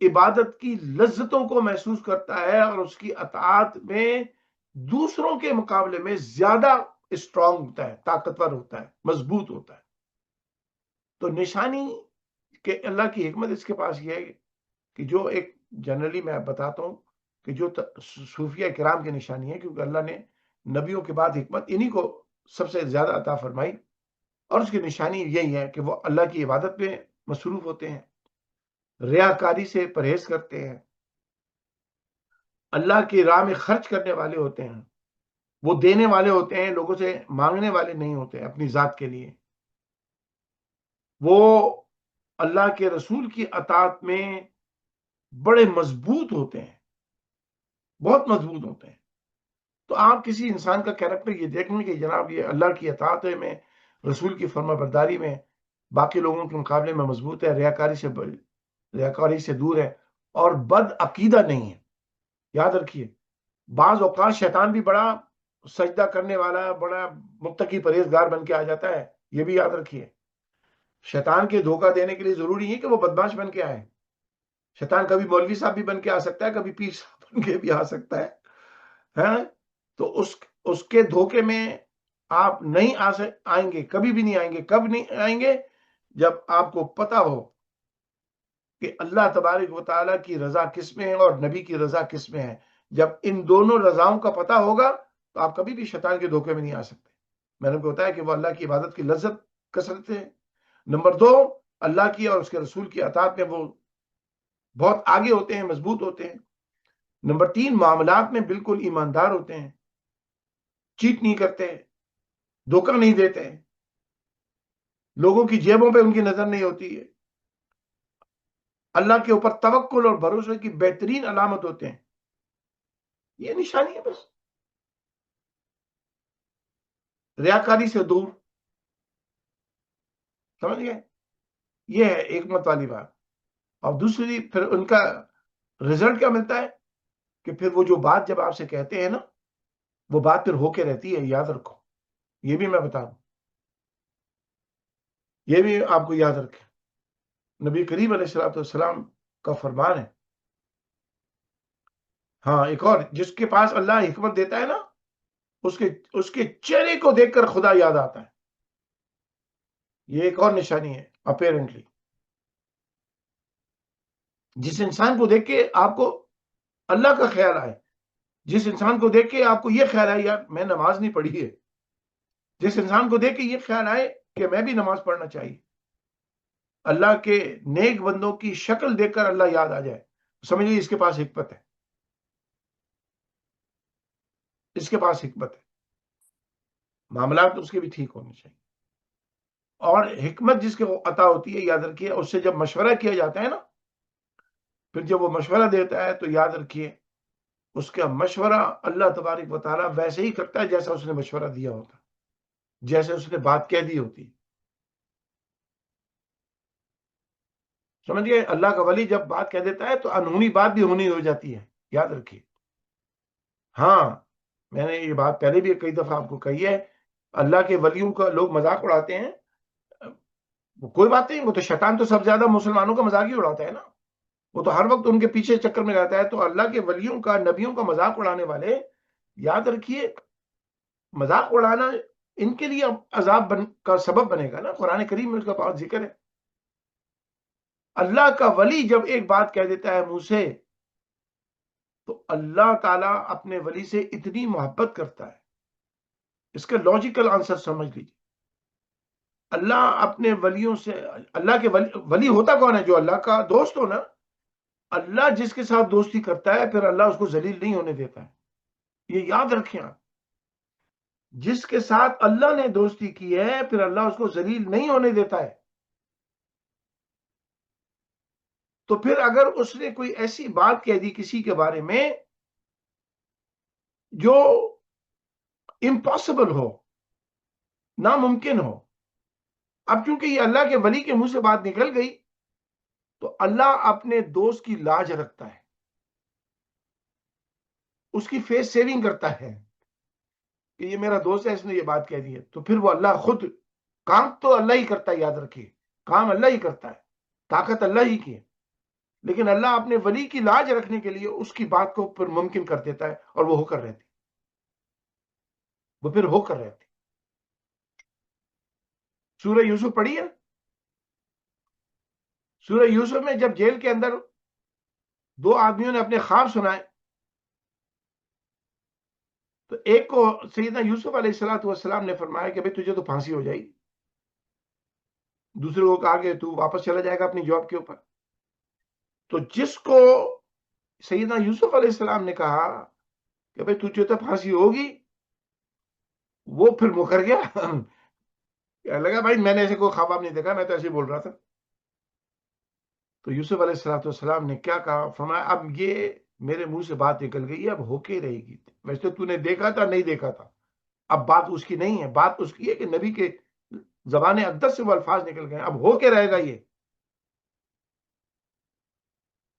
عبادت کی لذتوں کو محسوس کرتا ہے اور اس کی اطاعت میں دوسروں کے مقابلے میں زیادہ اسٹرانگ ہوتا ہے، طاقتور ہوتا ہے، مضبوط ہوتا ہے. تو نشانی کہ اللہ کی حکمت اس کے پاس یہ ہے کہ جو ایک جنرلی میں بتاتا ہوں کہ جو صوفیہ کرام کی نشانی ہے، کیونکہ اللہ نے نبیوں کے بعد حکمت انہی کو سب سے زیادہ عطا فرمائی، اور اس کی نشانی یہی ہے کہ وہ اللہ کی عبادت میں مصروف ہوتے ہیں، ریاکاری سے پرہیز کرتے ہیں، اللہ کی راہ میں خرچ کرنے والے ہوتے ہیں، وہ دینے والے ہوتے ہیں، لوگوں سے مانگنے والے نہیں ہوتے اپنی ذات کے لیے. وہ اللہ کے رسول کی اطاعت میں بڑے مضبوط ہوتے ہیں، بہت مضبوط ہوتے ہیں. تو آپ کسی انسان کا کیریکٹر یہ دیکھیں کہ جناب یہ اللہ کی اطاعت میں، رسول کی فرما برداری میں باقی لوگوں کے مقابلے میں مضبوط ہے، ریاکاری سے دور ہے، اور بد عقیدہ نہیں ہے. یاد رکھیے، بعض اوقات شیطان بھی بڑا سجدہ کرنے والا، بڑا متقی پرہیزگار بن کے آ جاتا ہے، یہ بھی یاد رکھیے. شیطان کے دھوکہ دینے کے لیے ضروری نہیں کہ وہ بدماش بن کے آئے. شیطان کبھی مولوی صاحب بھی بن کے آ سکتا ہے، کبھی پیر صاحب بن کے بھی آ سکتا ہے. ہاں، تو اس کے دھوکے میں آپ نہیں آئیں گے، کبھی بھی نہیں آئیں گے. کب نہیں آئیں گے؟ جب آپ کو پتا ہو کہ اللہ تبارک و تعالیٰ کی رضا کس میں ہے اور نبی کی رضا کس میں ہے. جب ان دونوں رضاؤں کا پتا ہوگا تو آپ کبھی بھی شیطان کے دھوکے میں نہیں آ سکتے. میں نے بتایا کہ وہ اللہ کی عبادت کی لذت کسرت ہے. نمبر دو، اللہ کی اور اس کے رسول کی اطاعت میں وہ بہت آگے ہوتے ہیں، مضبوط ہوتے ہیں. نمبر تین، معاملات میں بالکل ایماندار ہوتے ہیں، چیٹ نہیں کرتے، دھوکہ نہیں دیتے، لوگوں کی جیبوں پہ ان کی نظر نہیں ہوتی ہے، اللہ کے اوپر توکل اور بھروسے کی بہترین علامت ہوتے ہیں. یہ نشانی ہے بس. ریاکاری سے دور. سمجھ گئے؟ یہ ہے حکمت والی بات. اور دوسری پھر ان کا رزلٹ کیا ملتا ہے کہ پھر وہ جو بات جب آپ سے کہتے ہیں نا، وہ بات پھر ہو کے رہتی ہے. یاد رکھو، یہ بھی میں بتا دوں، یہ بھی آپ کو یاد رکھیں. نبی کریم علیہ الصلوۃ والسلام کا فرمان ہے. ہاں، ایک اور، جس کے پاس اللہ حکمت دیتا ہے نا، اس کے چہرے کو دیکھ کر خدا یاد آتا ہے. یہ ایک اور نشانی ہے اپیرنٹلی. جس انسان کو دیکھ کے آپ کو اللہ کا خیال آئے، جس انسان کو دیکھ کے آپ کو یہ خیال آئے یار میں نماز نہیں پڑھی ہے، جس انسان کو دیکھ کے یہ خیال آئے کہ میں بھی نماز پڑھنا چاہیے، اللہ کے نیک بندوں کی شکل دیکھ کر اللہ یاد آ جائے، سمجھ لیجیے اس کے پاس حکمت ہے، اس کے پاس حکمت ہے. معاملات اس کے بھی ٹھیک ہونے چاہیے. اور حکمت جس کے عطا ہوتی ہے، یاد رکھیے اس سے جب مشورہ کیا جاتا ہے نا، پھر جب وہ مشورہ دیتا ہے تو یاد رکھیے اس کا مشورہ اللہ تبارک و تعالیٰ ویسے ہی کرتا ہے جیسا اس نے مشورہ دیا ہوتا، جیسے اس نے بات کہہ دی ہوتی. سمجھئے اللہ کا ولی جب بات کہہ دیتا ہے تو انہونی بات بھی ہونی ہو جاتی ہے، یاد رکھیے. ہاں میں نے یہ بات پہلے بھی کئی دفعہ آپ کو کہی ہے، اللہ کے ولیوں کا لوگ مذاق اڑاتے ہیں، وہ کوئی بات نہیں، وہ تو شیطان تو سب زیادہ مسلمانوں کا مذاق ہی اڑاتا ہے نا، وہ تو ہر وقت ان کے پیچھے چکر میں رہتا ہے. تو اللہ کے ولیوں کا، نبیوں کا مذاق اڑانے والے، یاد رکھیے مذاق اڑانا ان کے لیے عذاب کا سبب بنے گا نا. قرآن کریم میں اس کا بہت ذکر ہے. اللہ کا ولی جب ایک بات کہہ دیتا ہے منہ سے، تو اللہ تعالیٰ اپنے ولی سے اتنی محبت کرتا ہے. اس کا لاجیکل آنسر سمجھ لیجیے. اللہ اپنے ولیوں سے، اللہ کے ولی ہوتا کون ہے؟ جو اللہ کا دوست ہو نا. اللہ جس کے ساتھ دوستی کرتا ہے پھر اللہ اس کو ذلیل نہیں ہونے دیتا ہے. یہ یاد رکھیں آپ. جس کے ساتھ اللہ نے دوستی کی ہے پھر اللہ اس کو ذلیل نہیں ہونے دیتا ہے. تو پھر اگر اس نے کوئی ایسی بات کہہ دی کسی کے بارے میں جو امپاسبل ہو، ناممکن ہو، اب چونکہ یہ اللہ کے ولی کے منہ سے بات نکل گئی تو اللہ اپنے دوست کی لاج رکھتا ہے، اس کی فیس سیونگ کرتا ہے کہ یہ میرا دوست ہے، اس نے یہ بات کہہ دی ہے. تو پھر وہ اللہ خود، کام تو اللہ ہی کرتا ہے، یاد رکھیے کام اللہ ہی کرتا ہے، طاقت اللہ ہی کی ہے، لیکن اللہ اپنے ولی کی لاج رکھنے کے لیے اس کی بات کو پھر ممکن کر دیتا ہے اور وہ ہو کر رہتی، وہ پھر ہو کر رہتی. سورہ یوسف پڑھی ہے؟ سورہ یوسف میں جب جیل کے اندر دو آدمیوں نے اپنے خواب سنائے تو ایک کو سیدنا یوسف علیہ السلام نے فرمایا کہ بھئی تجھے تو پھانسی ہو جائے گی، دوسرے کو کہا کہ تو واپس چلا جائے گا اپنی جاب کے اوپر. تو جس کو سیدنا یوسف علیہ السلام نے کہا کہ بھئی تجھے تو پھانسی ہوگی، وہ پھر مکر گیا. کہنے لگا بھائی میں نے ایسے کوئی خواب نہیں دیکھا، میں تو ایسے ہی بول رہا تھا. تو یوسف علیہ السلام نے کیا کہا؟ فرمایا اب یہ میرے منہ سے بات نکل گئی ہے، اب ہو کے رہے گی. ویسے تو نے دیکھا تھا نہیں دیکھا تھا، اب بات اس کی نہیں ہے، بات اس کی ہے کہ نبی کے زبان اقدس سے وہ الفاظ نکل گئے، اب ہو کے رہے گا یہ.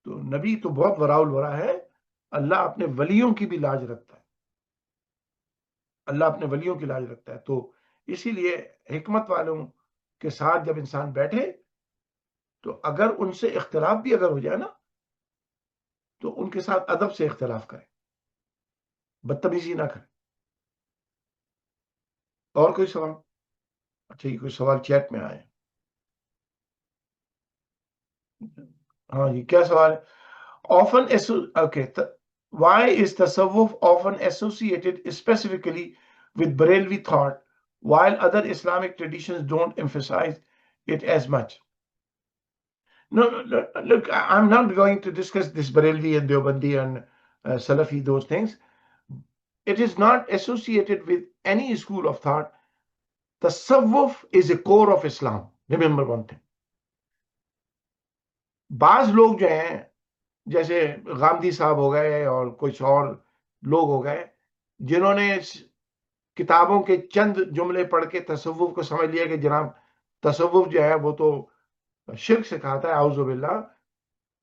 تو نبی تو بہت ورا الورا ہے. اللہ اپنے ولیوں کی بھی لاج رکھتا ہے، اللہ اپنے ولیوں کی لاج رکھتا ہے. تو اسی لیے حکمت والوں کے ساتھ جب انسان بیٹھے تو اگر ان سے اختلاف بھی اگر ہو جائے نا تو ان کے ساتھ ادب سے اختلاف کرے، بدتمیزی نہ کرے. اور کوئی سوال؟ اچھا یہ کوئی سوال چیٹ میں آئے. ہاں جی کیا سوال ہے؟ often okay, why is tasawwuf often associated specifically with Barelvi thought while other Islamic traditions don't emphasize it as much? No, no, no, look, I'm not going to discuss this Barelvi and Deobandi and Salafi, those things. It is not associated with any school of thought. Tasawwuf is a core of Islam. Remember one thing. بعض لوگ جو ہیں جیسے غامدی صاحب ہو گئے اور کچھ اور لوگ ہو گئے جنہوں نے کتابوں کے چند جملے پڑھ کے تصوف کو سمجھ لیا کہ جناب تصوف جو ہے وہ تو شرک سے کھاتا ہے، اعوذ باللہ.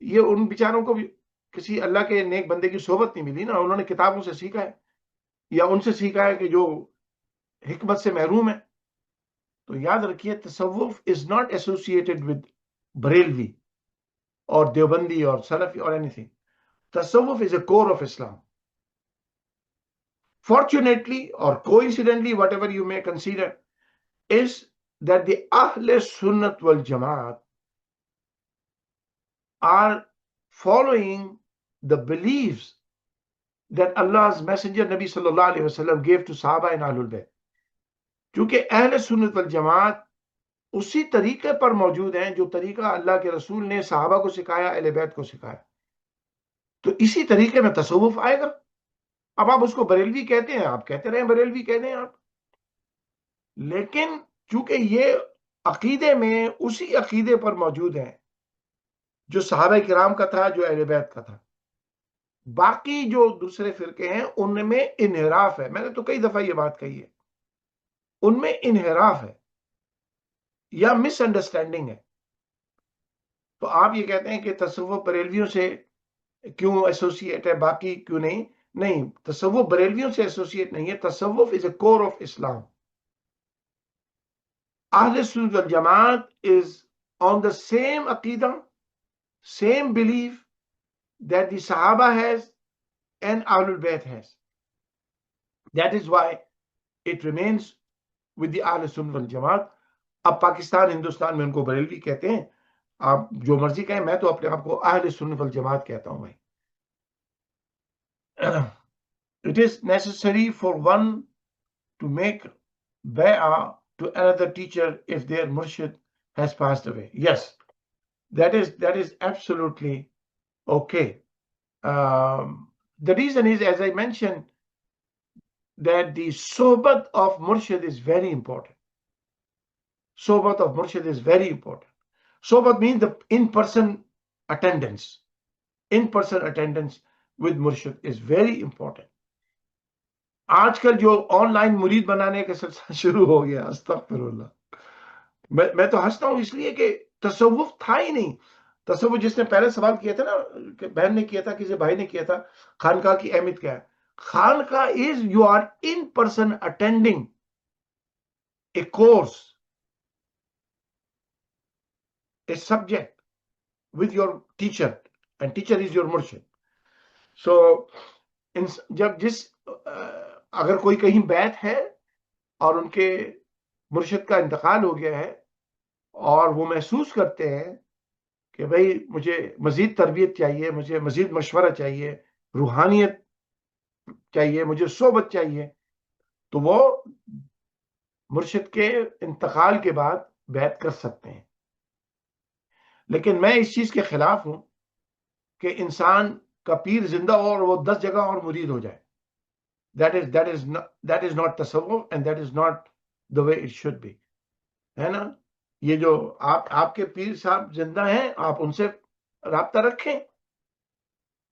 یہ ان بیچاروں کو بھی کسی اللہ کے نیک بندے کی صحبت نہیں ملی نا، انہوں نے کتابوں سے سیکھا ہے یا ان سے سیکھا ہے کہ جو حکمت سے محروم ہے. تو یاد رکھیے تصوف is not associated with Barelvi اور دیوبندی اور سلفی اور اینی تھنگ. تصوف is a core of Islam. Fortunately or coincidentally, whatever you may consider, is that the Ahl Sunnat wal Jamaat are following the beliefs that Allah's Messenger Nabi Sallallahu Alaihi Wasallam gave to Sahaba and Ahlul Bayt. چونکہ اہل سنت والجماعت اسی طریقے پر موجود ہیں جو طریقہ اللہ کے رسول نے صحابہ کو سکھایا، اہل بیت کو سکھایا، تو اسی طریقے میں تصوف آئے گا. اب آپ اس کو بریلوی کہتے ہیں، آپ کہتے رہے بریلوی کہتے ہیں آپ، لیکن چونکہ یہ عقیدے میں اسی عقیدے پر موجود ہیں جو صحابہ کرام کا تھا، جو اہل بیت کا تھا. باقی جو دوسرے فرقے ہیں ان میں انحراف ہے. میں نے تو کئی دفعہ یہ بات کہی ہے، ان میں انحراف ہے یا مس انڈرسٹینڈنگ ہے. تو آپ یہ کہتے ہیں کہ تصوف بریلویوں سے کیوں ایسوسیٹ ہے، باقی کیوں نہیں؟ نہیں، تصوف بریلویوں سے ایسوسیٹ نہیں ہے. تصوف از اے کور آف اسلام. اہل سنت والجماعت از on the same aqidah, same belief that the Sahaba has and Ahlul Bayt has. That is why it remains with the Ahl Sunnah wal Jamaat. اب پاکستان ہندوستان میں ان کو بریلوی کہتے ہیں، آپ جو مرضی کہیں، میں تو اپنے آپ کو اہل سنت والجماعت کہتا ہوں بھائی. It is necessary for one to make bay'ah to another teacher if their murshid has passed away. Yes, that is absolutely okay. The reason is, as I mentioned, that the sohbat of murshid is very important. Sohbat of murshid is very important. Sohbat means the in-person attendance. In-person attendance with murshid is very important. آج کل جو آن لائن مرید بنانے کا سلسلہ شروع ہو گیا، استغفر اللہ، میں تو ہنستا ہوں اس لیے کہ تصوف تھا ہی نہیں. تصوف جس نے پہلے سوال کیا تھا نا، کہ بہن نے کیا تھا، کسی بھائی نے کیا تھا، خانقاہ کی اہمیت کیا ہے؟ خانقاہ is you are in person attending a course, a subject with your teacher, and teacher is your murshid. So جب اگر کوئی کہیں بیت ہے اور ان کے مرشد کا انتقال ہو گیا ہے اور وہ محسوس کرتے ہیں کہ بھئی مجھے مزید تربیت چاہیے، مجھے مزید مشورہ چاہیے، روحانیت چاہیے، مجھے صحبت چاہیے، تو وہ مرشد کے انتقال کے بعد بیعت کر سکتے ہیں. لیکن میں اس چیز کے خلاف ہوں کہ انسان کا پیر زندہ ہو اور وہ 10 جگہ اور مرید ہو جائے. That is not تصوف and that is not the way it should be. ہے نا؟ یہ جو آپ کے پیر صاحب زندہ ہیں، آپ ان سے رابطہ رکھیں.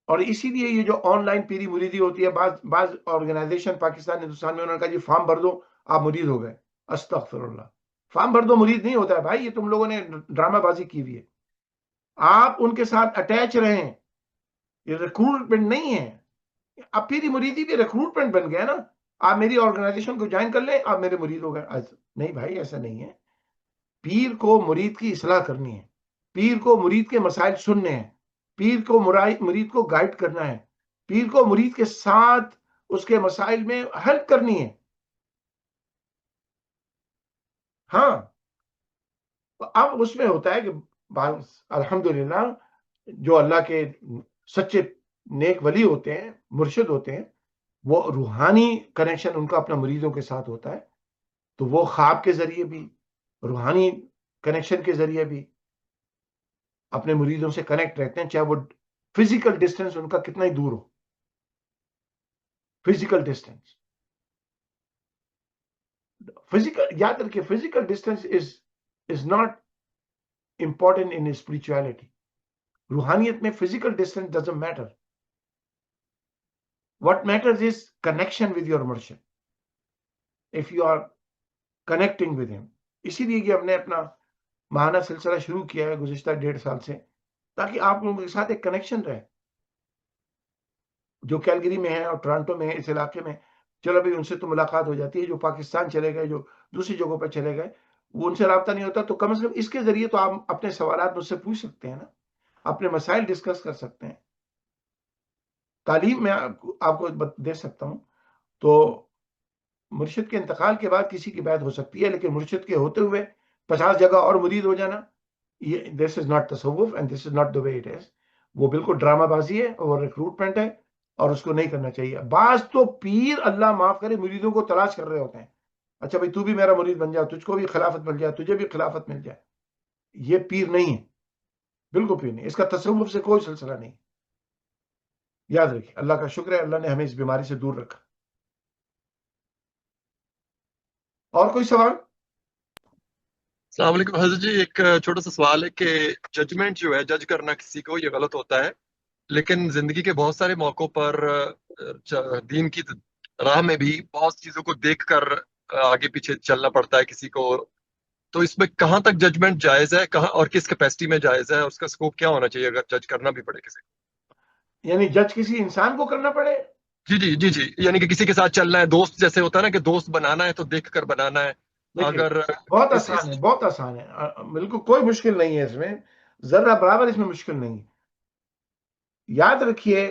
اور اسی لیے یہ جو آن لائن پیری مریدی ہوتی ہے، بعض آرگنائزیشن پاکستان ہندوستان میں انہوں نے کہا جی فارم بھر دو آپ مرید ہو گئے. استغفر اللہ، فارم بھر دو مرید نہیں ہوتا ہے بھائی، یہ تم لوگوں نے ڈرامہ بازی کی ہوئی ہے. آپ ان کے ساتھ اٹیچ رہیں، یہ ریکروٹمنٹ نہیں ہے. اب پیری مریدی بھی ریکروٹمنٹ بن گیا نا، آپ میری آرگنائزیشن کو جوائن کر لیں، آپ میرے مرید ہو گئے. نہیں بھائی، ایسا نہیں ہے. پیر کو مرید کی اصلاح کرنی ہے، پیر کو مرید کے مسائل سننے ہیں، پیر کو مرید کو گائیڈ کرنا ہے، پیر کو مرید کے ساتھ اس کے مسائل میں ہیلپ کرنی ہے. ہاں، اب اس میں ہوتا ہے کہ الحمدللہ جو اللہ کے سچے نیک ولی ہوتے ہیں، مرشد ہوتے ہیں، وہ روحانی کنیکشن ان کا اپنا مریدوں کے ساتھ ہوتا ہے، تو وہ خواب کے ذریعے بھی، روحانی کنیکشن کے ذریعے بھی اپنے مریدوں سے کنیکٹ رہتے ہیں، چاہے وہ فزیکل ڈسٹینس ان کا کتنا ہی دور ہو. فزیکل ڈسٹینس، یاد رکھیے، physical distance is not important in spirituality. روحانیت میں physical distance doesn't matter. What matters is connection with your murshid. If you are connecting with him. اسی لیے ہم نے اپنا ماہانہ سلسلہ شروع کیا ہے گزشتہ 1.5 سال سے، تاکہ آپ لوگوں کے ساتھ ایک کنیکشن رہے. جو کیلگری میں ہے اور ٹورانٹو میں ہے، اس علاقے میں، چلو بھائی ان سے تو ملاقات ہو جاتی ہے. جو پاکستان چلے گئے، جو دوسری جگہوں پہ چلے گئے، وہ ان سے رابطہ نہیں ہوتا، تو کم از کم اس کے ذریعے تو آپ اپنے سوالات مجھ سے پوچھ سکتے ہیں نا، اپنے مسائل ڈسکس کر سکتے ہیں. تعلیم میں آپ کو دے سکتا ہوں. تو مرشد کے انتقال کے بعد کسی کی بیعت ہو سکتی ہے، لیکن مرشد کے ہوتے ہوئے 50 جگہ اور مرید ہو جانا، یہ دس از ناٹ تصوف and this is not the way it is. وہ بالکل ڈرامہ بازی ہے اور ریکروٹمنٹ ہے، اور اس کو نہیں کرنا چاہیے. بعض تو پیر اللہ معاف کرے مریدوں کو تلاش کر رہے ہوتے ہیں، اچھا بھائی تو بھی میرا مرید بن جا، تجھ کو بھی خلافت مل جائے، تجھے بھی خلافت مل جائے. یہ پیر نہیں ہے، بالکل پیر نہیں، اس کا تصوف سے کوئی سلسلہ نہیں. یاد رکھیے، اللہ کا شکر ہے اللہ نے ہمیں اس بیماری سے دور رکھا. اور کوئی سوال؟ السلام علیکم حضرت جی. ایک چھوٹا سا سوال ہے کہ ججمنٹ جو ہے، جج کرنا کسی کو، یہ غلط ہوتا ہے، لیکن زندگی کے بہت سارے موقعوں پر دین کی راہ میں بھی بہت چیزوں کو دیکھ کر آگے پیچھے چلنا پڑتا ہے کسی کو. تو اس میں کہاں تک ججمنٹ جائز ہے، کہاں اور کس کیپیسٹی میں جائز ہے، اس کا سکوپ کیا ہونا چاہیے اگر جج کرنا بھی پڑے کسی کو؟ یعنی جج کسی انسان کو کرنا پڑے؟ جی جی جی جی، یعنی کہ کسی کے ساتھ چلنا ہے، دوست جیسے ہوتا ہے نا کہ دوست بنانا ہے تو دیکھ کر بنانا ہے. دیکھیے اگر بہت اس آسان ہے، بہت آسان ہے، بالکل کوئی مشکل نہیں ہے اس میں، ذرہ برابر اس میں مشکل نہیں ہے. یاد رکھیے،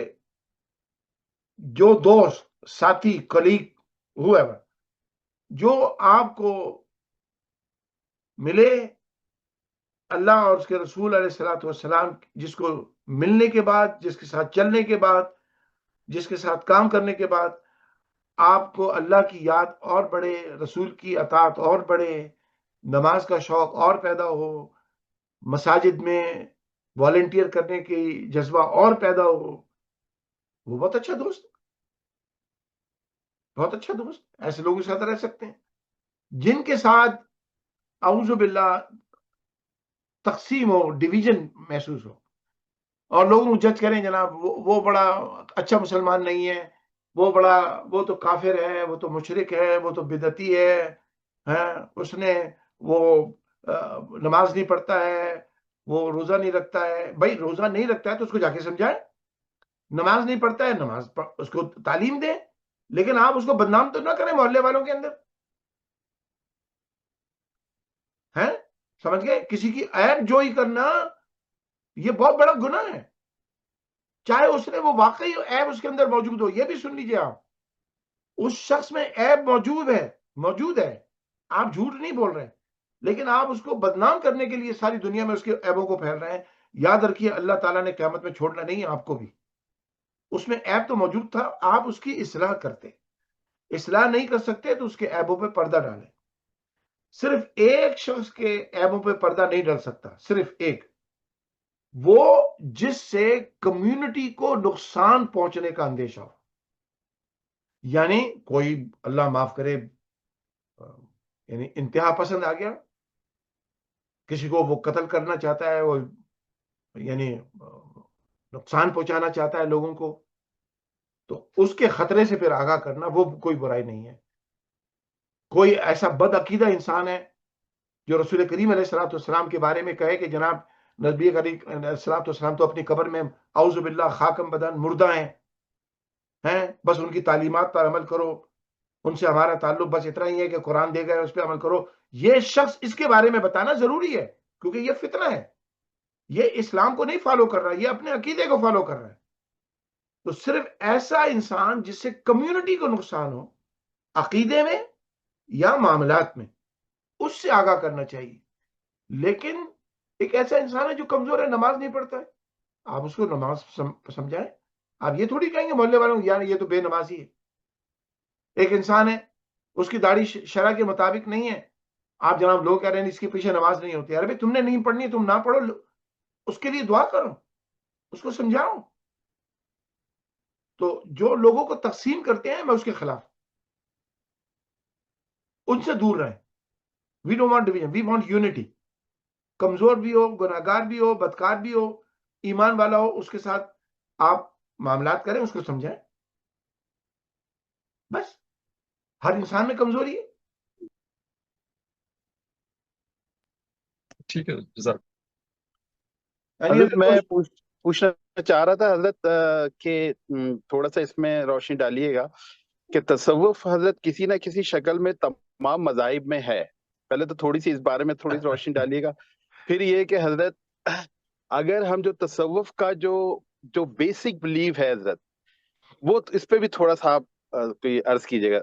جو دوست، ساتھی، کلیگ، whoever جو آپ کو ملے اللہ اور اس کے رسول علیہ الصلوۃ والسلام، جس کو ملنے کے بعد، جس کے ساتھ چلنے کے بعد، جس کے ساتھ کام کرنے کے بعد آپ کو اللہ کی یاد اور بڑھے، رسول کی اطاعت اور بڑھے، نماز کا شوق اور پیدا ہو، مساجد میں والنٹیئر کرنے کی جذبہ اور پیدا ہو، وہ بہت اچھا دوست، بہت اچھا دوست. ایسے لوگوں کے ساتھ رہ سکتے ہیں. جن کے ساتھ اعوذ باللہ تقسیم ہو، ڈویژن محسوس ہو، اور لوگوں کو جج کریں جناب وہ بڑا اچھا مسلمان نہیں ہے، وہ تو کافر ہے، وہ تو مشرک ہے، وہ تو بدعتی ہے، اس نے وہ نماز نہیں پڑھتا ہے، وہ روزہ نہیں رکھتا ہے. بھائی روزہ نہیں رکھتا ہے تو اس کو جا کے سمجھائیں. نماز نہیں پڑھتا ہے، اس کو تعلیم دیں، لیکن آپ اس کو بدنام تو نہ کریں محلے والوں کے اندر. ہیں سمجھ گئے؟ کسی کی عیب جوئی کرنا یہ بہت بڑا گناہ ہے، چاہے اس نے وہ واقعی عیب اس کے اندر موجود ہو. یہ بھی سن لیجئے، آپ اس شخص میں عیب موجود ہے، آپ جھوٹ نہیں بول رہے، لیکن آپ اس کو بدنام کرنے کے لیے ساری دنیا میں اس کے عیبوں کو پھیل رہے ہیں. یاد رکھیے اللہ تعالیٰ نے قیامت میں چھوڑنا نہیں ہے آپ کو بھی. اس میں عیب تو موجود تھا، آپ اس کی اصلاح کرتے، اصلاح نہیں کر سکتے تو اس کے عیبوں پہ پردہ ڈالیں. صرف ایک شخص کے عیبوں پہ پردہ نہیں ڈال سکتا، صرف ایک، وہ جس سے کمیونٹی کو نقصان پہنچنے کا اندیشہ ہو. یعنی کوئی اللہ معاف کرے یعنی انتہا پسند آ گیا، کسی کو وہ قتل کرنا چاہتا ہے، وہ یعنی نقصان پہنچانا چاہتا ہے لوگوں کو، تو اس کے خطرے سے پھر آگاہ کرنا وہ کوئی برائی نہیں ہے. کوئی ایسا بد عقیدہ انسان ہے جو رسول کریم علیہ الصلوۃ والسلام کے بارے میں کہے کہ جناب نبی کریم علیہ الصلوۃ والسلام تو اپنی قبر میں اعوذ باللہ خاکم بدن مردہ ہیں، بس ان کی تعلیمات پر عمل کرو، ان سے ہمارا تعلق بس اتنا ہی ہے کہ قرآن دے گئے اس پہ عمل کرو. یہ شخص اس کے بارے میں بتانا ضروری ہے، کیونکہ یہ فتنہ ہے، یہ اسلام کو نہیں فالو کر رہا، یہ اپنے عقیدے کو فالو کر رہا ہے. تو صرف ایسا انسان جس سے کمیونٹی کو نقصان ہو عقیدے میں یا معاملات میں، اس سے آگاہ کرنا چاہیے. لیکن ایک ایسا انسان ہے جو کمزور ہے، نماز نہیں پڑھتا ہے، آپ اس کو نماز سمجھائیں. آپ یہ تھوڑی کہیں گے محلے والوں یعنی یہ تو بے نمازی ہے. ایک انسان ہے، اس کی داڑھی شرع کے مطابق نہیں ہے، آپ جناب لوگ کہہ رہے ہیں اس کے پیچھے نماز نہیں ہوتی. ارے بھائی تم نے نہیں پڑھنی، تم نہ پڑھو، اس کے لیے دعا کرو، اس کو سمجھاؤ. تو جو لوگوں کو تقسیم کرتے ہیں میں اس کے خلاف، ان سے دور رہیں. We don't want division, we want unity. کمزور بھی ہو، گناہگار بھی ہو، بدکار بھی ہو، ایمان والا ہو، اس کے ساتھ آپ معاملات کریں، اس کو سمجھائیں. بس ہر انسان میں کمزوری ہے. ٹھیک ہے جزاک. حضرت میں پوچھنا چاہ رہا تھا حضرت کہ تھوڑا سا اس میں روشنی ڈالیے گا کہ تصوف حضرت کسی نہ کسی شکل میں تمام مذاہب میں ہے. پہلے تو تھوڑی سی اس بارے میں تھوڑی سی روشنی ڈالیے گا. پھر یہ کہ حضرت اگر ہم جو تصوف کا جو بیسک بلیف ہے حضرت، وہ اس پہ بھی تھوڑا سا آپ کوئی عرض کیجیے گا،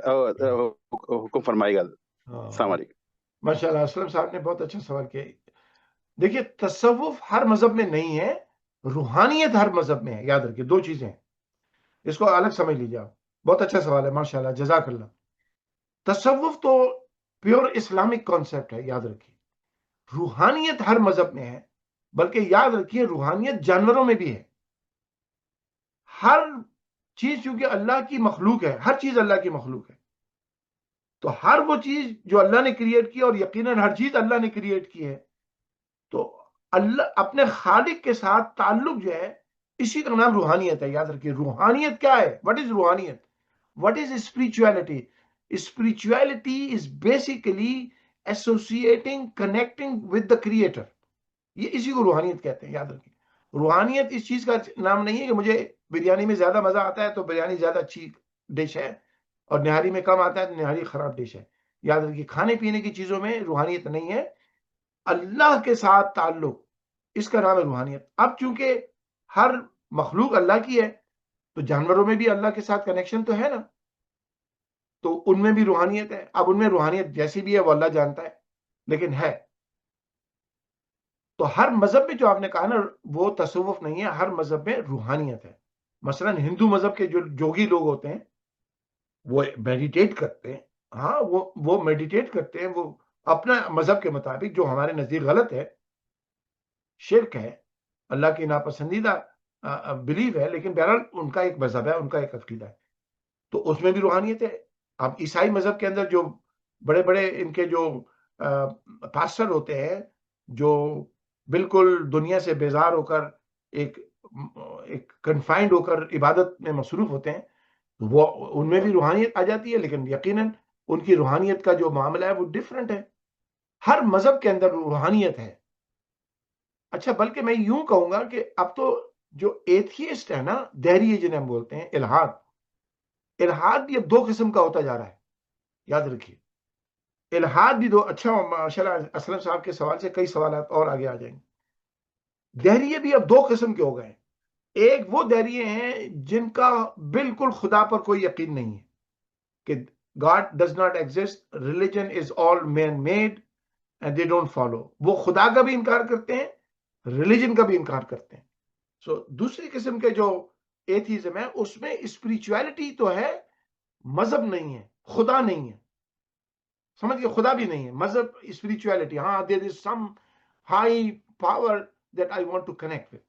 حکم فرمائے گا. السلام علیکم. ماشاءاللہ اسلم صاحب نے بہت اچھا سوال کیا. دیکھیے تصوف ہر مذہب میں نہیں ہے، روحانیت ہر مذہب میں ہے. یاد رکھیے دو چیزیں ہیں، اس کو الگ سمجھ لیجیے آپ. بہت اچھا سوال ہے ماشاءاللہ، جزاک اللہ. تصوف تو پیور اسلامک کانسیپٹ ہے، یاد رکھیے. روحانیت ہر مذہب میں ہے، بلکہ یاد رکھیے روحانیت جانوروں میں بھی ہے. ہر چیز چونکہ اللہ کی مخلوق ہے، ہر چیز اللہ کی مخلوق ہے، تو ہر وہ چیز جو اللہ نے کریٹ کی، اور یقیناً ہر چیز اللہ نے کریٹ کی ہے، تو اللہ اپنے خالق کے ساتھ تعلق جو ہے اسی کا نام روحانیت ہے. یاد رکھیے روحانیت کیا ہے، وٹ از روحانیت، what is spirituality. Spirituality is basically associating, connecting with the creator. یہ اسی کو روحانیت کہتے ہیں. یاد رکھیے روحانیت اس چیز کا نام نہیں ہے کہ مجھے بریانی میں زیادہ مزہ آتا ہے تو بریانی زیادہ اچھی ڈش ہے، اور نہاری میں کم آتا ہے تو نہاری خراب ڈش ہے. یاد رکھیے کھانے پینے کی چیزوں میں روحانیت نہیں ہے، اللہ کے ساتھ تعلق، اس کا نام ہے روحانیت. اب چونکہ ہر مخلوق اللہ کی ہے، تو جانوروں میں بھی اللہ کے ساتھ کنیکشن تو ہے نا، تو ان میں بھی روحانیت ہے. اب ان میں روحانیت جیسی بھی ہے وہ اللہ جانتا ہے، لیکن ہے. تو ہر مذہب میں جو آپ نے کہا نا وہ تصوف نہیں ہے، ہر مذہب میں روحانیت ہے. مثلا ہندو مذہب کے جو جوگی لوگ ہوتے ہیں وہ میڈیٹیٹ کرتے ہیں. ہاں وہ میڈیٹیٹ کرتے ہیں، وہ اپنا مذہب کے مطابق، جو ہمارے نزدیک غلط ہے، شرک ہے، اللہ کی ناپسندیدہ بلیف ہے، لیکن بہرحال ان کا ایک مذہب ہے، ان کا ایک عقیدہ ہے، تو اس میں بھی روحانیت ہے. اب عیسائی مذہب کے اندر جو بڑے بڑے ان کے جو پاسٹر ہوتے ہیں، جو بالکل دنیا سے بیزار ہو کر ایک کنفائنڈ ہو کر عبادت میں مصروف ہوتے ہیں، وہ ان میں بھی روحانیت آ جاتی ہے، لیکن یقیناً ان کی روحانیت کا جو معاملہ ہے وہ ڈیفرنٹ ہے. ہر مذہب کے اندر روحانیت ہے. اچھا بلکہ میں یوں کہوں گا کہ اب تو جو ایتھیسٹ ہے نا، دہریے جنہیں ہم بولتے ہیں، الحاد بھی اب دو قسم کا ہوتا جا رہا ہے. یاد رکھیے الحاد بھی دو. اچھا ماشاءاللہ اسلم صاحب کے سوال سے کئی سوالات اور آگے آ جائیں گے. دہریے بھی اب دو قسم کے ہو گئے ہیں. ایک وہ دہریے ہیں جن کا بالکل خدا پر کوئی یقین نہیں ہے، کہ God does not exist, religion is all man made and they don't follow. وہ خدا کا بھی انکار کرتے ہیں، ریلیجن کا بھی انکار کرتے ہیں. سو دوسری قسم کے جو ایتھیزم ہے اس میں اسپریچویلٹی تو ہے، مذہب نہیں ہے، خدا نہیں ہے. سمجھ گئے، خدا بھی نہیں ہے، مذہب اسپریچویلٹی. ہاں there is some high power that I want to connect with.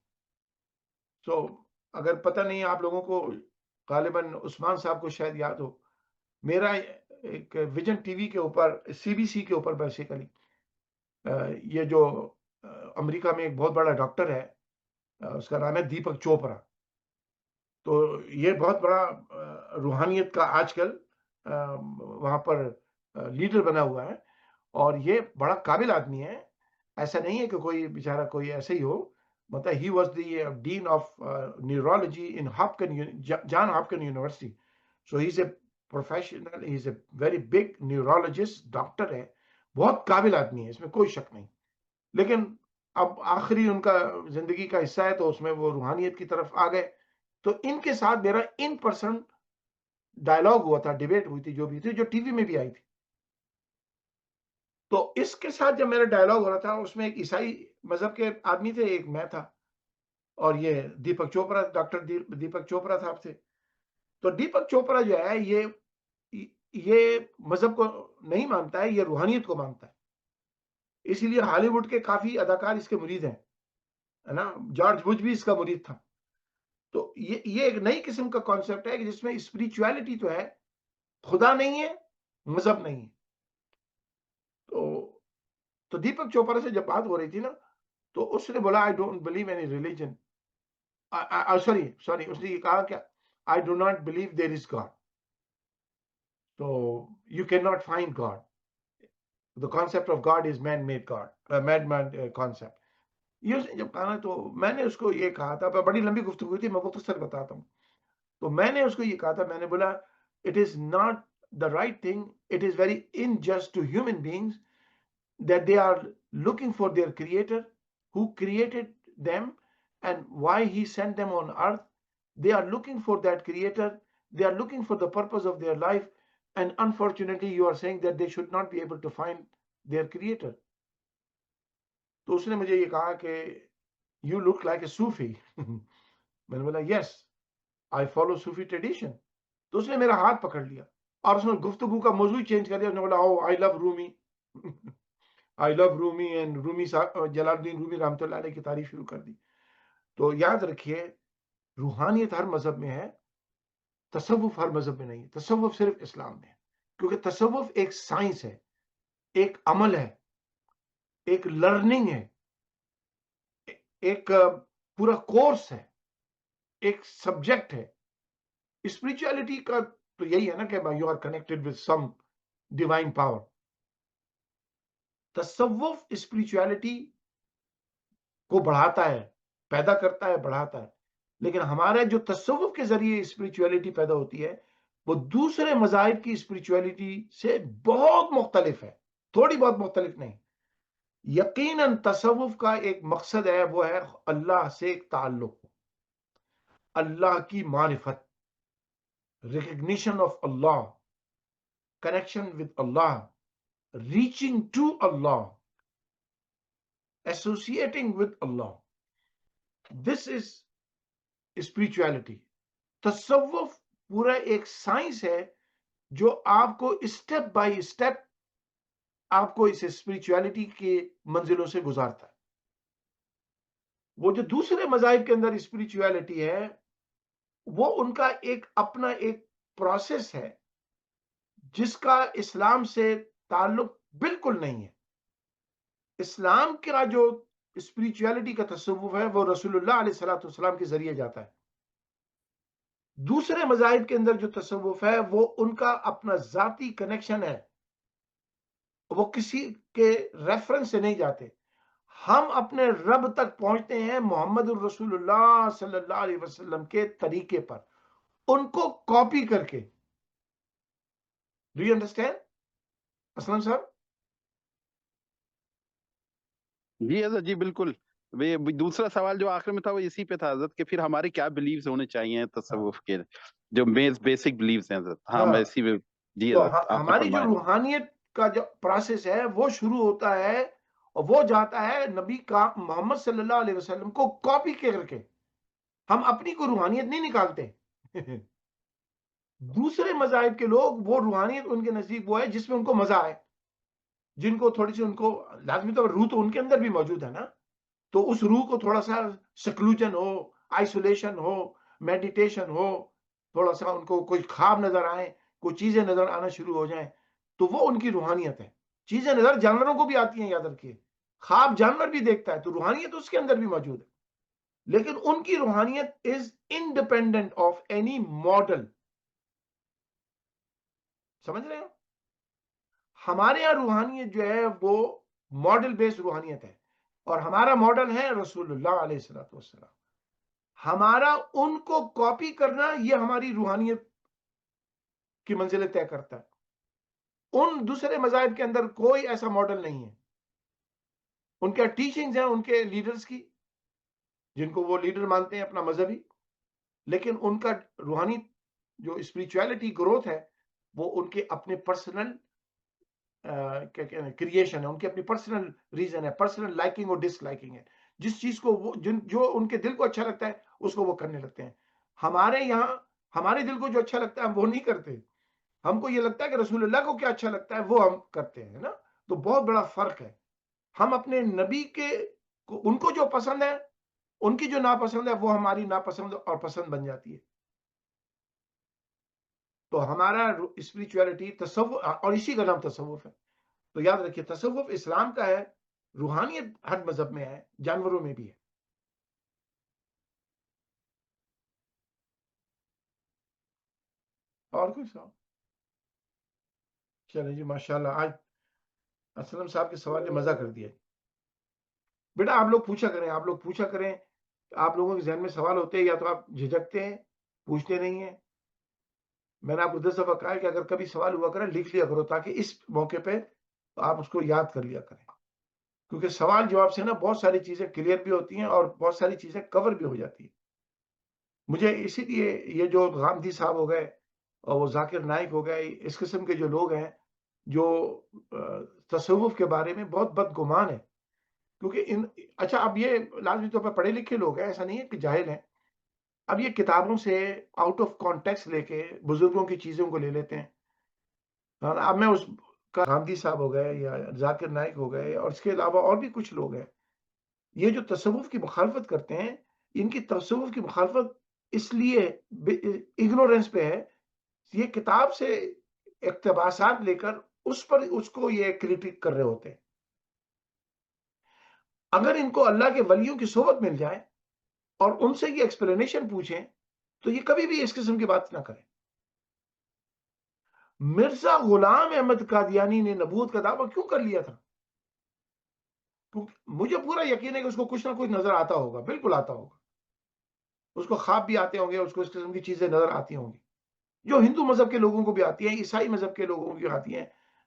سو اگر پتہ نہیں آپ لوگوں کو، غالباً عثمان صاحب کو شاید یاد ہو، میرا ایک ویژن ٹی وی کے اوپر، سی بی سی کے اوپر بیسیکلی، یہ جو امریکہ میں ایک بہت بڑا ڈاکٹر ہے، اس کا نام ہے دیپک چوپڑا. تو یہ بہت بڑا روحانیت کا آج کل وہاں پر لیڈر بنا ہوا ہے، اور یہ بڑا قابل آدمی ہے. ایسا نہیں ہے کہ کوئی بیچارہ کوئی ایسے ہی ہو. مطلب he was the dean of neurology in John Hopkin university. So he is a professional, he is a very big neurologist, doctor ہے، بہت قابل آدمی ہے، اس میں کوئی شک نہیں. لیکن اب آخری ان کا زندگی کا حصہ ہے تو اس میں وہ روحانیت کی طرف آ گئے. تو ان کے ساتھ میرا ان پرسن ڈائلاگ ہوا تھا، ڈیبیٹ ہوئی تھی، جو بھی تھی، جو ٹی وی میں بھی آئی تھی. تو اس کے ساتھ جب میرا ڈائلاگ ہو رہا تھا، اس میں ایک عیسائی مذہب کے آدمی تھے، ایک میں تھا، اور یہ دیپک چوپڑا، ڈاکٹر دیپک چوپڑا صاحب تھے. تو دیپک چوپڑا جو ہے یہ مذہب کو نہیں مانتا ہے، یہ روحانیت کو مانتا ہے. اسی لیے ہالی ووڈ کے کافی اداکار اس کے مرید ہیں، ہے نا. جارج بش بھی اس کا مرید تھا. تو یہ ایک نئی قسم کا کانسیپٹ ہے کہ جس میں اسپریچویلٹی تو ہے، خدا نہیں ہے، مذہب نہیں ہے. تو دیپک چوپڑا سے جب بات ہو رہی تھی نا، تو اس نے بولا I don't believe any religion. Sorry اس نے یہ کہا کہ I do not believe there is God. So you cannot find God. The concept of God is man-made God, man-made concept. یہ جب کہا تو میں نے اس کو یہ کہا تھا، بڑی لمبی گفتگو تھی، میں مختصر بتاتا ہوں. تو میں نے اس کو یہ کہا تھا، میں نے بولا it is not the right thing, it is very unjust to human beings that they are looking for their creator who created them and why he sent them on earth. They are looking for that creator they are looking for the purpose of their life, and unfortunately you are saying that they should not be able to find their creator. تو اس نے مجھے یہ کہا کہ you look like a Sufi. میں نے بولا yes, I follow Sufi tradition. تو اس نے میرا ہاتھ پکڑ لیا اور اس نے گفتگو کا موضوع چینج کر دیا. اس نے بولا oh I love Rumi. I love Rumi, and Rumi جلال الدین رومی رحمۃ اللہ علیہ کی تعریف شروع کر دی. تو یاد رکھیے روحانیت ہر مذہب میں ہے، تصوف ہر مذہب میں نہیں ہے. تصوف صرف اسلام میں ہے، کیونکہ تصوف ایک سائنس ہے، ایک عمل ہے، ایک لرننگ ہے، ایک پورا کورس ہے، ایک سبجیکٹ ہے. اسپرچولیٹی کا تو یہی ہے نا کہ you are connected with some divine power. تصوف اسپرچولیٹی کو بڑھاتا ہے، پیدا کرتا ہے، بڑھاتا ہے. لیکن ہمارا جو تصوف کے ذریعے اسپرچولیٹی پیدا ہوتی ہے وہ دوسرے مذاہب کی اسپرچولیٹی سے بہت مختلف ہے، تھوڑی بہت مختلف نہیں. یقیناً تصوف کا ایک مقصد ہے، وہ ہے اللہ سے ایک تعلق، اللہ کی معرفت، recognition of Allah, connection with Allah, reaching to Allah, associating with Allah. This is spirituality. تصوف پورا ایک سائنس ہے جو آپ کو اسٹیپ بائی اسٹیپ آپ کو اس اسپرچولیٹی کے منزلوں سے گزارتا ہے. وہ جو دوسرے مذاہب کے اندر اسپرچولیٹی ہے وہ ان کا ایک اپنا ایک پروسیس ہے جس کا اسلام سے تعلق بالکل نہیں ہے. اسلام کا جو اسپرچولیٹی کا تصوف ہے وہ رسول اللہ علیہ السلام کے ذریعے جاتا ہے. دوسرے مذاہب کے اندر جو تصوف ہے وہ ان کا اپنا ذاتی کنیکشن ہے، وہ کسی کے ریفرنس سے نہیں جاتے. ہم اپنے رب تک پہنچتے ہیں محمد الرسول اللہ صلی اللہ علیہ وسلم کے طریقے پر، ان کو کاپی کر کے. ڈو یو انڈرسٹینڈ اسلم صاحب؟ جی حضرت جی بالکل. دوسرا سوال جو آخر میں تھا وہ اسی پہ تھا حضرت کہ پھر ہمارے کیا بلیوز ہونے چاہیے تصوف کے جو بیسک بلیوز ہیں حضرت. ہاں میں اسی میں جی تو حضرت آپ نے ہماری جو فرمایا. روحانیت کا جو پروسیس ہے وہ شروع ہوتا ہے اور وہ جاتا ہے نبی کا محمد صلی اللہ علیہ وسلم کو کاپی کر کے. ہم اپنی کو روحانیت نہیں نکالتے. دوسرے مذاہب کے لوگ وہ روحانیت ان کے نزدیک وہ ہے جس میں ان کو مزہ آئے، جن کو تھوڑی سی ان کو لازمی طور پر روح تو ان کے اندر بھی موجود ہے نا، تو اس روح کو تھوڑا سا سیکلوجن ہو، آئسولیشن ہو، میڈیٹیشن ہو، تھوڑا سا ان کو کوئی خواب نظر آئے، کوئی چیزیں نظر آنا شروع ہو جائیں، تو وہ ان کی روحانیت ہے. چیزیں نظر جانوروں کو بھی آتی ہیں، یاد رکھیے خواب جانور بھی دیکھتا ہے تو روحانیت اس کے اندر بھی موجود ہے. لیکن ان کی روحانیت is independent of any model. سمجھ رہے ہو؟ ہمارے یہاں روحانیت جو ہے وہ ماڈل بیس روحانیت ہے، اور ہمارا ماڈل ہے رسول اللہ علیہ السلام. ہمارا ان کو کاپی کرنا یہ ہماری روحانیت کی منزلیں طے کرتا ہے. ان دوسرے مذاہب کے اندر کوئی ایسا ماڈل نہیں ہے. ان کے ٹیچنگز ہیں ان کے لیڈرز کی، جن کو وہ لیڈر مانتے ہیں اپنا مذہبی، لیکن ان کا روحانی جو اسپرچولیٹی گروتھ ہے وہ ان کے اپنے پرسنل کریشن ہے، ان کی اپنی پرسنل ریزن ہے، پرسنل لائکنگ اور ڈس لائکنگ ہے. جس چیز کو وہ جو ان کے دل کو اچھا لگتا ہے اس کو وہ کرنے لگتے ہیں. ہمارے یہاں ہمارے دل کو جو اچھا لگتا ہے ہم وہ نہیں کرتے. ہم کو یہ لگتا ہے کہ رسول اللہ کو کیا اچھا لگتا ہے وہ ہم کرتے ہیں نا. تو بہت بڑا فرق ہے. ہم اپنے نبی کے ان کو جو پسند ہے، ان کی جو ناپسند ہے وہ ہماری ناپسند اور پسند بن جاتی ہے. تو ہمارا اسپرچولیٹی تصوف، اور اسی کا نام تصوف ہے. تو یاد رکھیے تصوف اسلام کا ہے، روحانیت ہر مذہب میں ہے، جانوروں میں بھی ہے. اور کوئی سوال؟ چلیں جی ماشاءاللہ. آج اسلم صاحب کے سوال نے مزہ کر دیا. بیٹا آپ لوگ پوچھا کریں، آپ لوگ پوچھا کریں. آپ لوگوں کے ذہن میں سوال ہوتے ہیں یا تو آپ جھجکتے ہیں، پوچھتے نہیں ہیں. میں نے آپ کو 10 دفعہ کہا ہے کہ اگر کبھی سوال ہوا کرے لکھ لیا کرو تاکہ اس موقع پہ آپ اس کو یاد کر لیا کریں. کیونکہ سوال جواب سے نا بہت ساری چیزیں کلیئر بھی ہوتی ہیں اور بہت ساری چیزیں کور بھی ہو جاتی ہیں. مجھے اسی لیے یہ جو غامدی صاحب ہو گئے اور وہ ذاکر نائک ہو گئے، اس قسم کے جو لوگ ہیں جو تصوف کے بارے میں بہت بدگمان ہیں. کیونکہ اچھا اب یہ لازمی طور پر پڑھے لکھے لوگ ہیں، ایسا نہیں ہے کہ جاہل ہیں. اب یہ کتابوں سے آؤٹ آف کانٹیکس لے کے بزرگوں کی چیزوں کو لے لیتے ہیں. اب میں اس کا گاندھی صاحب ہو گئے یا ذاکر نائک ہو گئے اور اس کے علاوہ اور بھی کچھ لوگ ہیں، یہ جو تصوف کی مخالفت کرتے ہیں، ان کی تصوف کی مخالفت اس لیے اگنورینس پہ ہے. یہ کتاب سے اقتباسات لے کر اس کو یہ کریٹک کر رہے ہوتے ہیں. اگر ان کو اللہ کے ولیوں کی صحبت مل جائے اور ان سے یہ ایکسپلینیشن پوچھیں تو یہ کبھی بھی اس قسم کی بات نہ کریں. مرزا غلام احمد قادیانی نے نبوت کا دعویٰ کیوں کر لیا تھا؟ مجھے پورا یقین ہے کہ اس کو کچھ نہ کچھ نظر آتا ہوگا، بالکل آتا ہوگا. اس کو خواب بھی آتے ہوں گے، اس کو اس قسم کی چیزیں نظر آتی ہوں گی جو ہندو مذہب کے لوگوں کو بھی آتی ہیں، عیسائی مذہب کے لوگوں کو بھی آتی ہیں،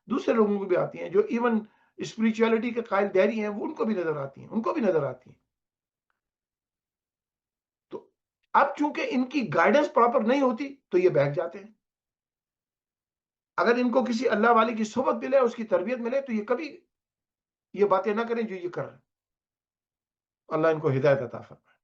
دوسرے لوگوں کو بھی آتی ہیں، جو ایون اسپریچولیٹی کے قائل دہری ہیں وہ ان کو بھی نظر آتی ہیں، ان کو بھی نظر آتی ہیں. تو اب چونکہ ان کی گائیڈنس پراپر نہیں ہوتی تو یہ بہک جاتے ہیں. اگر ان کو کسی اللہ والے کی صحبت ملے، اس کی تربیت ملے، تو یہ کبھی یہ باتیں نہ کریں جو یہ کر رہے ہیں. اللہ ان کو ہدایت عطا فرمائے.